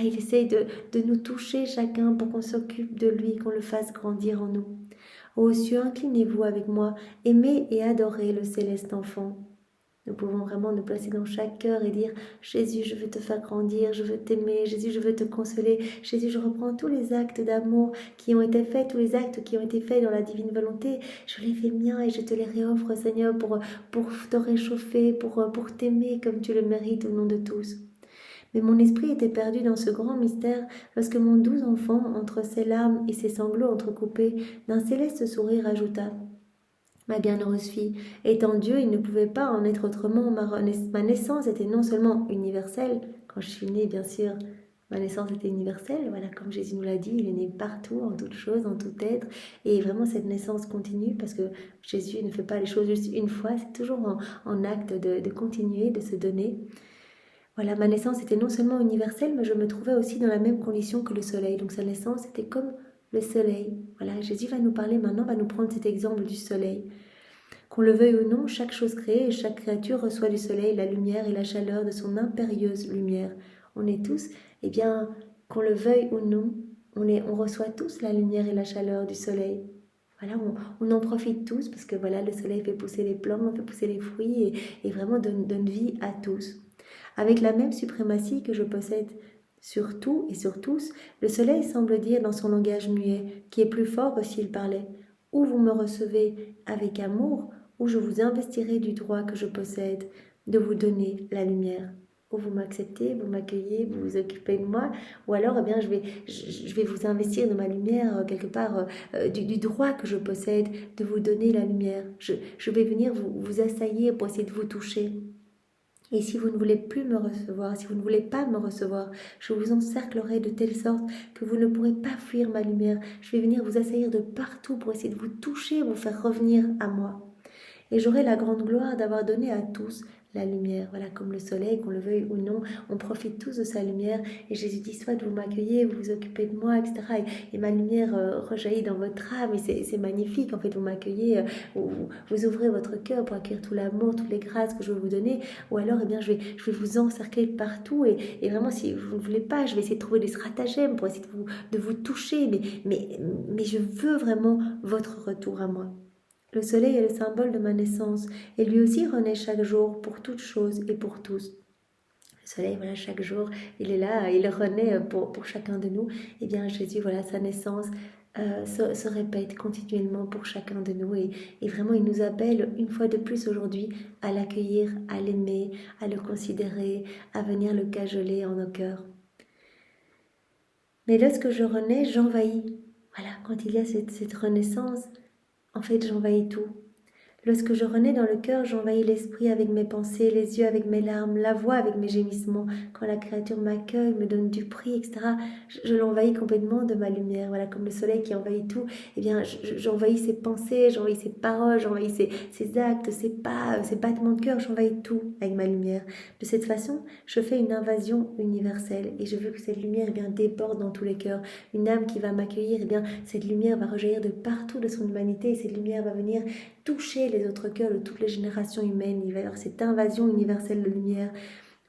Il essaye de nous toucher chacun pour qu'on s'occupe de lui, qu'on le fasse grandir en nous. Ô cieux, inclinez-vous avec moi, aimez et adorez le céleste enfant. Nous pouvons vraiment nous placer dans chaque cœur et dire « Jésus, je veux te faire grandir, je veux t'aimer. Jésus, je veux te consoler. Jésus, je reprends tous les actes d'amour qui ont été faits, tous les actes qui ont été faits dans la divine volonté. Je les fais miens et je te les réoffre, Seigneur, pour te réchauffer, pour t'aimer comme tu le mérites au nom de tous. » Mais mon esprit était perdu dans ce grand mystère lorsque mon doux enfant, entre ses larmes et ses sanglots entrecoupés, d'un céleste sourire ajouta Ma bienheureuse fille, étant Dieu, il ne pouvait pas en être autrement. Ma naissance était non seulement universelle, quand je suis née, bien sûr, ma naissance était universelle, voilà, comme Jésus nous l'a dit, il est né partout, en toutes choses, en tout être, et vraiment cette naissance continue, parce que Jésus ne fait pas les choses juste une fois, c'est toujours en acte de continuer, de se donner. Voilà, ma naissance était non seulement universelle, mais je me trouvais aussi dans la même condition que le soleil, donc sa naissance était comme le soleil. Voilà, Jésus va nous parler maintenant, va nous prendre cet exemple du soleil. Qu'on le veuille ou non, chaque chose créée et chaque créature reçoit du soleil la lumière et la chaleur de son impérieuse lumière. On est tous, eh bien, qu'on le veuille ou non, on reçoit tous la lumière et la chaleur du soleil. Voilà, on en profite tous parce que voilà, le soleil fait pousser les plantes, fait pousser les fruits et vraiment donne vie à tous. Avec la même suprématie que je possède sur tout et sur tous, le soleil semble dire dans son langage muet, qui est plus fort que s'il parlait, ou vous me recevez avec amour, ou je vous investirai du droit que je possède de vous donner la lumière. Ou vous m'acceptez, vous m'accueillez, vous vous occupez de moi, ou alors eh bien, je vais vous investir de ma lumière, quelque part, du droit que je possède de vous donner la lumière. Je vais venir vous assaillir pour essayer de vous toucher. Et si vous ne voulez plus me recevoir, si vous ne voulez pas me recevoir, je vous encerclerai de telle sorte que vous ne pourrez pas fuir ma lumière. Je vais venir vous assaillir de partout pour essayer de vous toucher, vous faire revenir à moi. Et j'aurai la grande gloire d'avoir donné à tous la lumière. Voilà, comme le soleil, qu'on le veuille ou non, on profite tous de sa lumière. Et Jésus dit, soit vous m'accueillez, vous vous occupez de moi, etc. Et ma lumière rejaillit dans votre âme. Et c'est magnifique, en fait, vous m'accueillez, vous ouvrez votre cœur pour accueillir tout l'amour, toutes les grâces que je veux vous donner. Ou alors, eh bien, je vais vous encercler partout. Et vraiment, si vous ne voulez pas, je vais essayer de trouver des stratagèmes pour essayer de vous toucher. Mais je veux vraiment votre retour à moi. Le soleil est le symbole de ma naissance, et lui aussi renaît chaque jour pour toutes choses et pour tous. Le soleil, voilà, chaque jour, il est là, il renaît pour chacun de nous. Et bien Jésus, voilà, sa naissance se répète continuellement pour chacun de nous. Et vraiment, il nous appelle une fois de plus aujourd'hui à l'accueillir, à l'aimer, à le considérer, à venir le cajoler en nos cœurs. Mais lorsque je renais, j'envahis. Voilà, quand il y a cette renaissance, en fait, j'envahis tout. Lorsque je renais dans le cœur, j'envahis l'esprit avec mes pensées, les yeux avec mes larmes, la voix avec mes gémissements. Quand la créature m'accueille, me donne du prix, etc., je l'envahis complètement de ma lumière. Voilà, comme le soleil qui envahit tout, eh bien, j'envahis ses pensées, j'envahis ses paroles, j'envahis ses actes, ses pas, ses battements de cœur, j'envahis tout avec ma lumière. De cette façon, je fais une invasion universelle et je veux que cette lumière, eh bien, déborde dans tous les cœurs. Une âme qui va m'accueillir, eh bien, cette lumière va rejaillir de partout de son humanité et cette lumière va venir toucher les autres cœurs de toutes les générations humaines. Il va y avoir cette invasion universelle de lumière.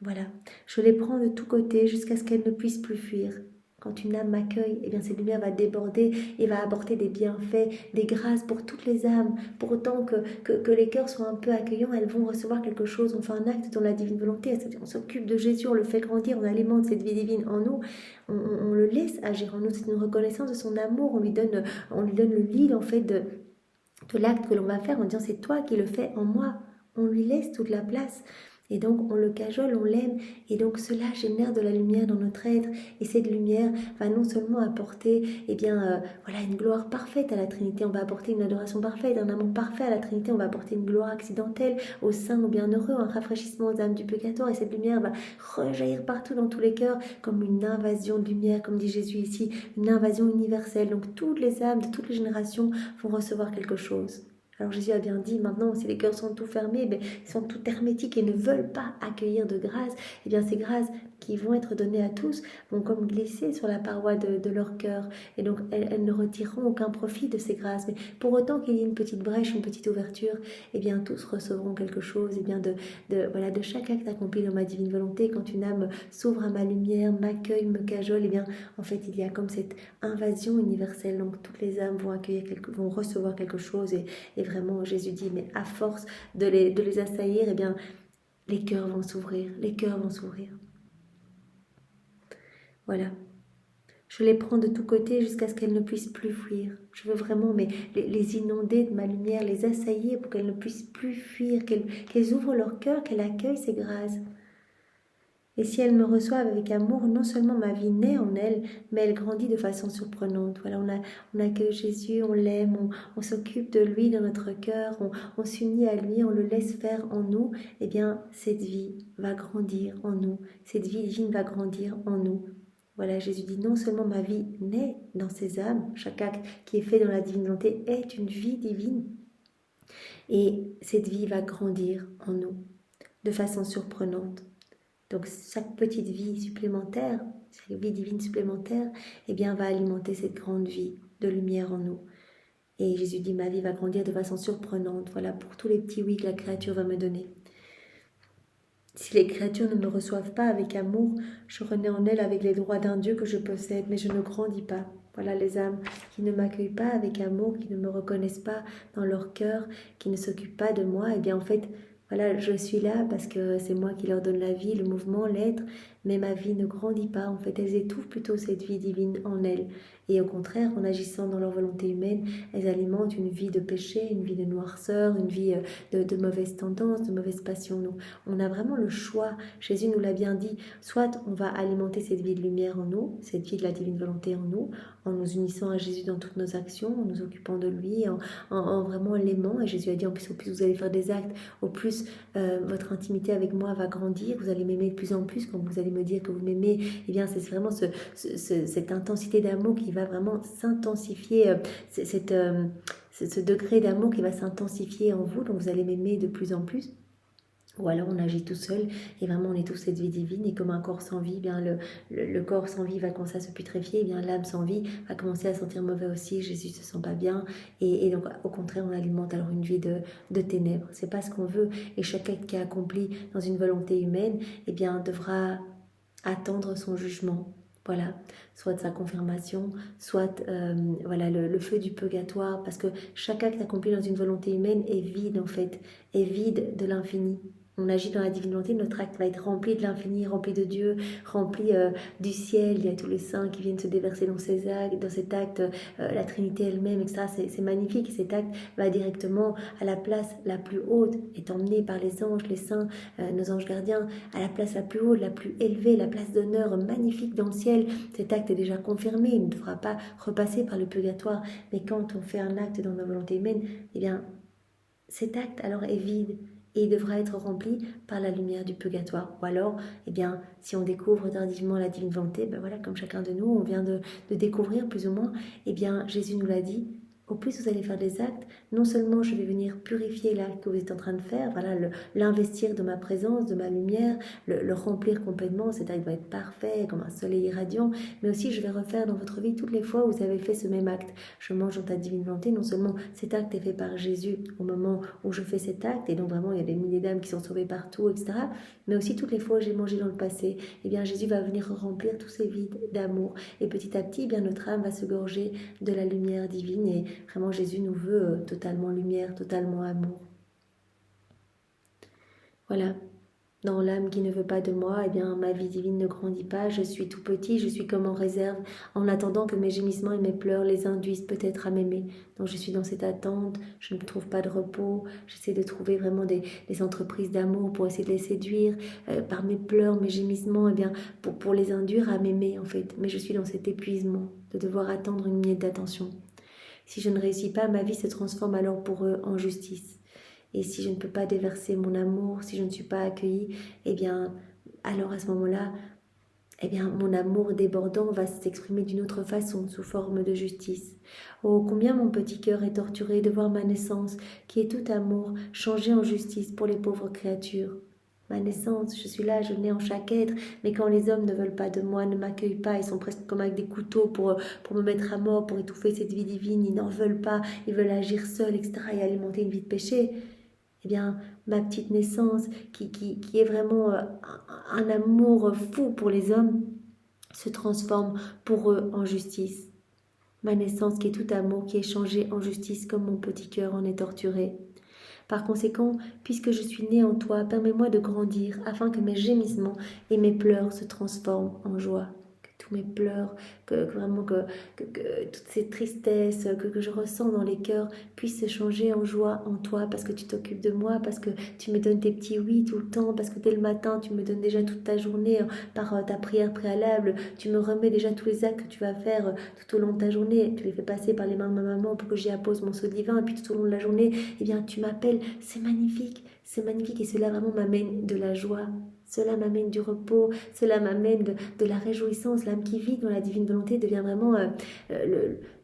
Voilà, je les prends de tous côtés jusqu'à ce qu'elles ne puissent plus fuir. Quand une âme m'accueille, eh bien cette lumière va déborder et va apporter des bienfaits, des grâces pour toutes les âmes. Pour autant que les cœurs soient un peu accueillants, elles vont recevoir quelque chose. On fait un acte dans la divine volonté, on s'occupe de Jésus, on le fait grandir, on alimente cette vie divine en nous, on le laisse agir en nous. C'est une reconnaissance de son amour, on lui donne le lead en fait de l'acte que l'on va faire en disant c'est toi qui le fais en moi. On lui laisse toute la place. Et donc on le cajole, on l'aime, et donc cela génère de la lumière dans notre être, et cette lumière va non seulement apporter voilà, une gloire parfaite à la Trinité, on va apporter une adoration parfaite, un amour parfait à la Trinité, on va apporter une gloire accidentelle aux saints, aux bienheureux, un rafraîchissement aux âmes du purgatoire, et cette lumière va rejaillir partout dans tous les cœurs comme une invasion de lumière, comme dit Jésus ici, une invasion universelle. Donc toutes les âmes de toutes les générations vont recevoir quelque chose. Alors Jésus a bien dit, maintenant, si les cœurs sont tout fermés, ils sont tout hermétiques et ne veulent pas accueillir de grâce, eh bien ces grâces qui vont être données à tous vont comme glisser sur la paroi de leur cœur. Et donc elles ne retireront aucun profit de ces grâces. Mais pour autant qu'il y ait une petite brèche, une petite ouverture, eh bien tous recevront quelque chose. Eh bien de chaque acte accompli dans ma divine volonté, quand une âme s'ouvre à ma lumière, m'accueille, me cajole, eh bien en fait il y a comme cette invasion universelle. Donc toutes les âmes vont recevoir quelque chose et vraiment, Jésus dit, mais à force de les assaillir, eh bien, les cœurs vont s'ouvrir, les cœurs vont s'ouvrir. Voilà. Je les prends de tous côtés jusqu'à ce qu'elles ne puissent plus fuir. Je veux vraiment les inonder de ma lumière, les assaillir pour qu'elles ne puissent plus fuir, qu'elles ouvrent leur cœur, qu'elles accueillent ces grâces. Et si elles me reçoivent avec amour, non seulement ma vie naît en elles, mais elle grandit de façon surprenante. Voilà, on accueille Jésus, on l'aime, on s'occupe de lui dans notre cœur, on s'unit à lui, on le laisse faire en nous. Eh bien, cette vie va grandir en nous. Cette vie divine va grandir en nous. Voilà, Jésus dit non seulement ma vie naît dans ces âmes, chaque acte qui est fait dans la divine volonté est une vie divine. Et cette vie va grandir en nous de façon surprenante. Donc chaque petite vie supplémentaire, chaque vie divine supplémentaire, eh bien, va alimenter cette grande vie de lumière en nous. Et Jésus dit, ma vie va grandir de façon surprenante. Voilà, pour tous les petits oui que la créature va me donner. Si les créatures ne me reçoivent pas avec amour, je renais en elles avec les droits d'un Dieu que je possède, mais je ne grandis pas. Voilà les âmes qui ne m'accueillent pas avec amour, qui ne me reconnaissent pas dans leur cœur, qui ne s'occupent pas de moi, eh bien en fait, voilà, je suis là parce que c'est moi qui leur donne la vie, le mouvement, l'être, mais ma vie ne grandit pas. En fait, elles étouffent plutôt cette vie divine en elles. Et au contraire, en agissant dans leur volonté humaine, elles alimentent une vie de péché, une vie de noirceur, une vie de mauvaises tendances, de mauvaises passions. Nous, on a vraiment le choix. Jésus nous l'a bien dit. Soit on va alimenter cette vie de lumière en nous, cette vie de la divine volonté en nous unissant à Jésus dans toutes nos actions, en nous occupant de lui, en vraiment l'aimant. Et Jésus a dit, en plus, au plus vous allez faire des actes, au plus votre intimité avec moi va grandir, vous allez m'aimer de plus en plus. Quand vous allez me dire que vous m'aimez, eh bien c'est vraiment cette intensité d'amour qui va vraiment s'intensifier, ce degré d'amour qui va s'intensifier en vous, donc vous allez m'aimer de plus en plus. Ou alors on agit tout seul et vraiment on est tous cette vie divine, et comme un corps sans vie, eh bien le corps sans vie va commencer à se putréfier, et bien l'âme sans vie va commencer à sentir mauvais aussi, Jésus se sent pas bien, et donc au contraire on alimente alors une vie de ténèbres. C'est pas ce qu'on veut, et chaque acte qui est accompli dans une volonté humaine, eh bien devra attendre son jugement. Voilà, soit de sa confirmation, soit voilà, le feu du purgatoire, parce que chaque acte accompli dans une volonté humaine est vide en fait, est vide de l'infini. On agit dans la divine volonté, notre acte va être rempli de l'infini, rempli de Dieu, rempli du ciel. Il y a tous les saints qui viennent se déverser dans cet acte, la Trinité elle-même, etc. C'est magnifique. Cet acte va directement à la place la plus haute, est emmené par les anges, les saints, nos anges gardiens, à la place la plus haute, la plus élevée, la place d'honneur magnifique dans le ciel. Cet acte est déjà confirmé, il ne devra pas repasser par le purgatoire. Mais quand on fait un acte dans la volonté humaine, eh bien, cet acte alors est vide. Et il devra être rempli par la lumière du purgatoire. Ou alors, eh bien, si on découvre tardivement la divine volonté, ben voilà, comme chacun de nous, on vient de découvrir plus ou moins, eh bien, Jésus nous l'a dit, au plus vous allez faire des actes, non seulement je vais venir purifier l'acte que vous êtes en train de faire, voilà, l'investir de ma présence, de ma lumière, le remplir complètement, cet acte va être parfait, comme un soleil irradiant, mais aussi je vais refaire dans votre vie toutes les fois où vous avez fait ce même acte. Je mange dans ta divine volonté, non seulement cet acte est fait par Jésus au moment où je fais cet acte, et donc vraiment il y a des milliers d'âmes qui sont sauvées partout, etc., mais aussi toutes les fois où j'ai mangé dans le passé, eh bien Jésus va venir remplir tous ces vides d'amour, et petit à petit, eh bien notre âme va se gorger de la lumière divine, et vraiment, Jésus nous veut totalement lumière, totalement amour. Voilà. Dans l'âme qui ne veut pas de moi, eh bien, ma vie divine ne grandit pas. Je suis tout petit, je suis comme en réserve, en attendant que mes gémissements et mes pleurs les induisent peut-être à m'aimer. Donc, je suis dans cette attente, je ne trouve pas de repos. J'essaie de trouver vraiment des entreprises d'amour pour essayer de les séduire par mes pleurs, mes gémissements, eh bien, pour les induire à m'aimer, en fait. Mais je suis dans cet épuisement de devoir attendre une miette d'attention. Si je ne réussis pas, ma vie se transforme alors pour eux en justice. Et si je ne peux pas déverser mon amour, si je ne suis pas accueillie, eh bien, alors à ce moment-là, eh bien, mon amour débordant va s'exprimer d'une autre façon, sous forme de justice. Oh, combien mon petit cœur est torturé de voir ma naissance, qui est tout amour, changée en justice pour les pauvres créatures. Ma naissance, je suis là, je nais en chaque être, mais quand les hommes ne veulent pas de moi, ne m'accueillent pas, ils sont presque comme avec des couteaux pour me mettre à mort, pour étouffer cette vie divine, ils n'en veulent pas, ils veulent agir seuls, etc., et alimenter une vie de péché. Eh bien, ma petite naissance, qui est vraiment un amour fou pour les hommes, se transforme pour eux en justice. Ma naissance, qui est tout amour, qui est changée en justice comme mon petit cœur en est torturé. Par conséquent, puisque je suis née en toi, permets-moi de grandir, afin que mes gémissements et mes pleurs se transforment en joie. Que tous mes pleurs, que vraiment que toutes ces tristesses que je ressens dans les cœurs puissent se changer en joie en toi, parce que tu t'occupes de moi, parce que tu me donnes tes petits oui tout le temps, parce que dès le matin, tu me donnes déjà toute ta journée par ta prière préalable, tu me remets déjà tous les actes que tu vas faire tout au long de ta journée, tu les fais passer par les mains de ma maman pour que j'y appose mon seau divin, et puis tout au long de la journée, eh bien, tu m'appelles, c'est magnifique, et cela vraiment m'amène de la joie. Cela m'amène du repos, cela m'amène de la réjouissance. L'âme qui vit dans la divine volonté devient vraiment,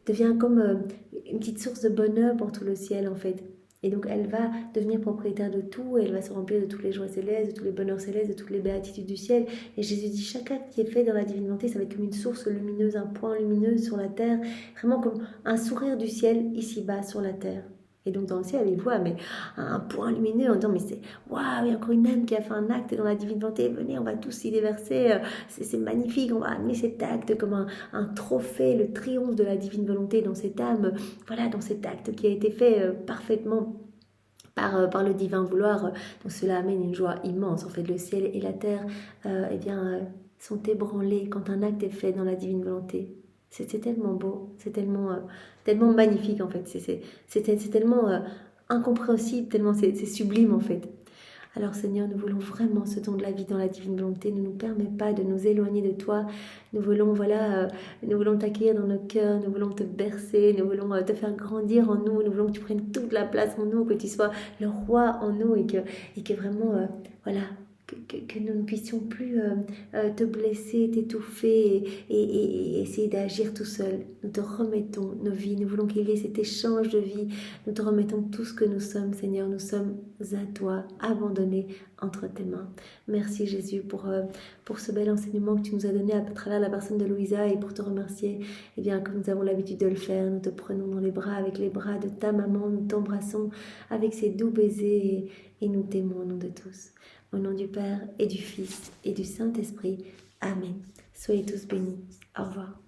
devient comme une petite source de bonheur pour tout le ciel en fait. Et donc elle va devenir propriétaire de tout, et elle va se remplir de toutes les joies célestes, de tous les bonheurs célestes, de toutes les béatitudes du ciel. Et Jésus dit, chaque acte qui est fait dans la divine volonté, ça va être comme une source lumineuse, un point lumineux sur la terre, vraiment comme un sourire du ciel ici-bas sur la terre. Et donc dans le ciel, il voit mais un point lumineux en disant, mais c'est waouh, il y a encore une âme qui a fait un acte dans la divine volonté, venez, on va tous y déverser, c'est magnifique, on va amener cet acte comme un trophée, le triomphe de la divine volonté dans cette âme, voilà, dans cet acte qui a été fait parfaitement par le divin vouloir. Donc cela amène une joie immense. En fait, le ciel et la terre sont ébranlés quand un acte est fait dans la divine volonté. C'est tellement beau, c'est tellement magnifique en fait. C'est tellement incompréhensible, tellement c'est sublime en fait. Alors Seigneur, nous voulons vraiment ce don de la vie dans la divine volonté. Ne nous permets pas de nous éloigner de toi. Nous voulons, nous voulons t'accueillir dans nos cœurs. Nous voulons te bercer. Nous voulons te faire grandir en nous. Nous voulons que tu prennes toute la place en nous, que tu sois le roi en nous et que vraiment, que nous ne puissions plus te blesser, t'étouffer et essayer d'agir tout seul. Nous te remettons nos vies. Nous voulons qu'il y ait cet échange de vie. Nous te remettons tout ce que nous sommes, Seigneur. Nous sommes à toi, abandonnés entre tes mains. Merci Jésus pour ce bel enseignement que tu nous as donné à travers la personne de Louisa, et pour te remercier, eh bien, comme nous avons l'habitude de le faire. Nous te prenons dans les bras avec les bras de ta maman. Nous t'embrassons avec ces doux baisers et nous t'aimons au nom de tous. Au nom du Père et du Fils et du Saint-Esprit. Amen. Soyez tous bénis. Au revoir.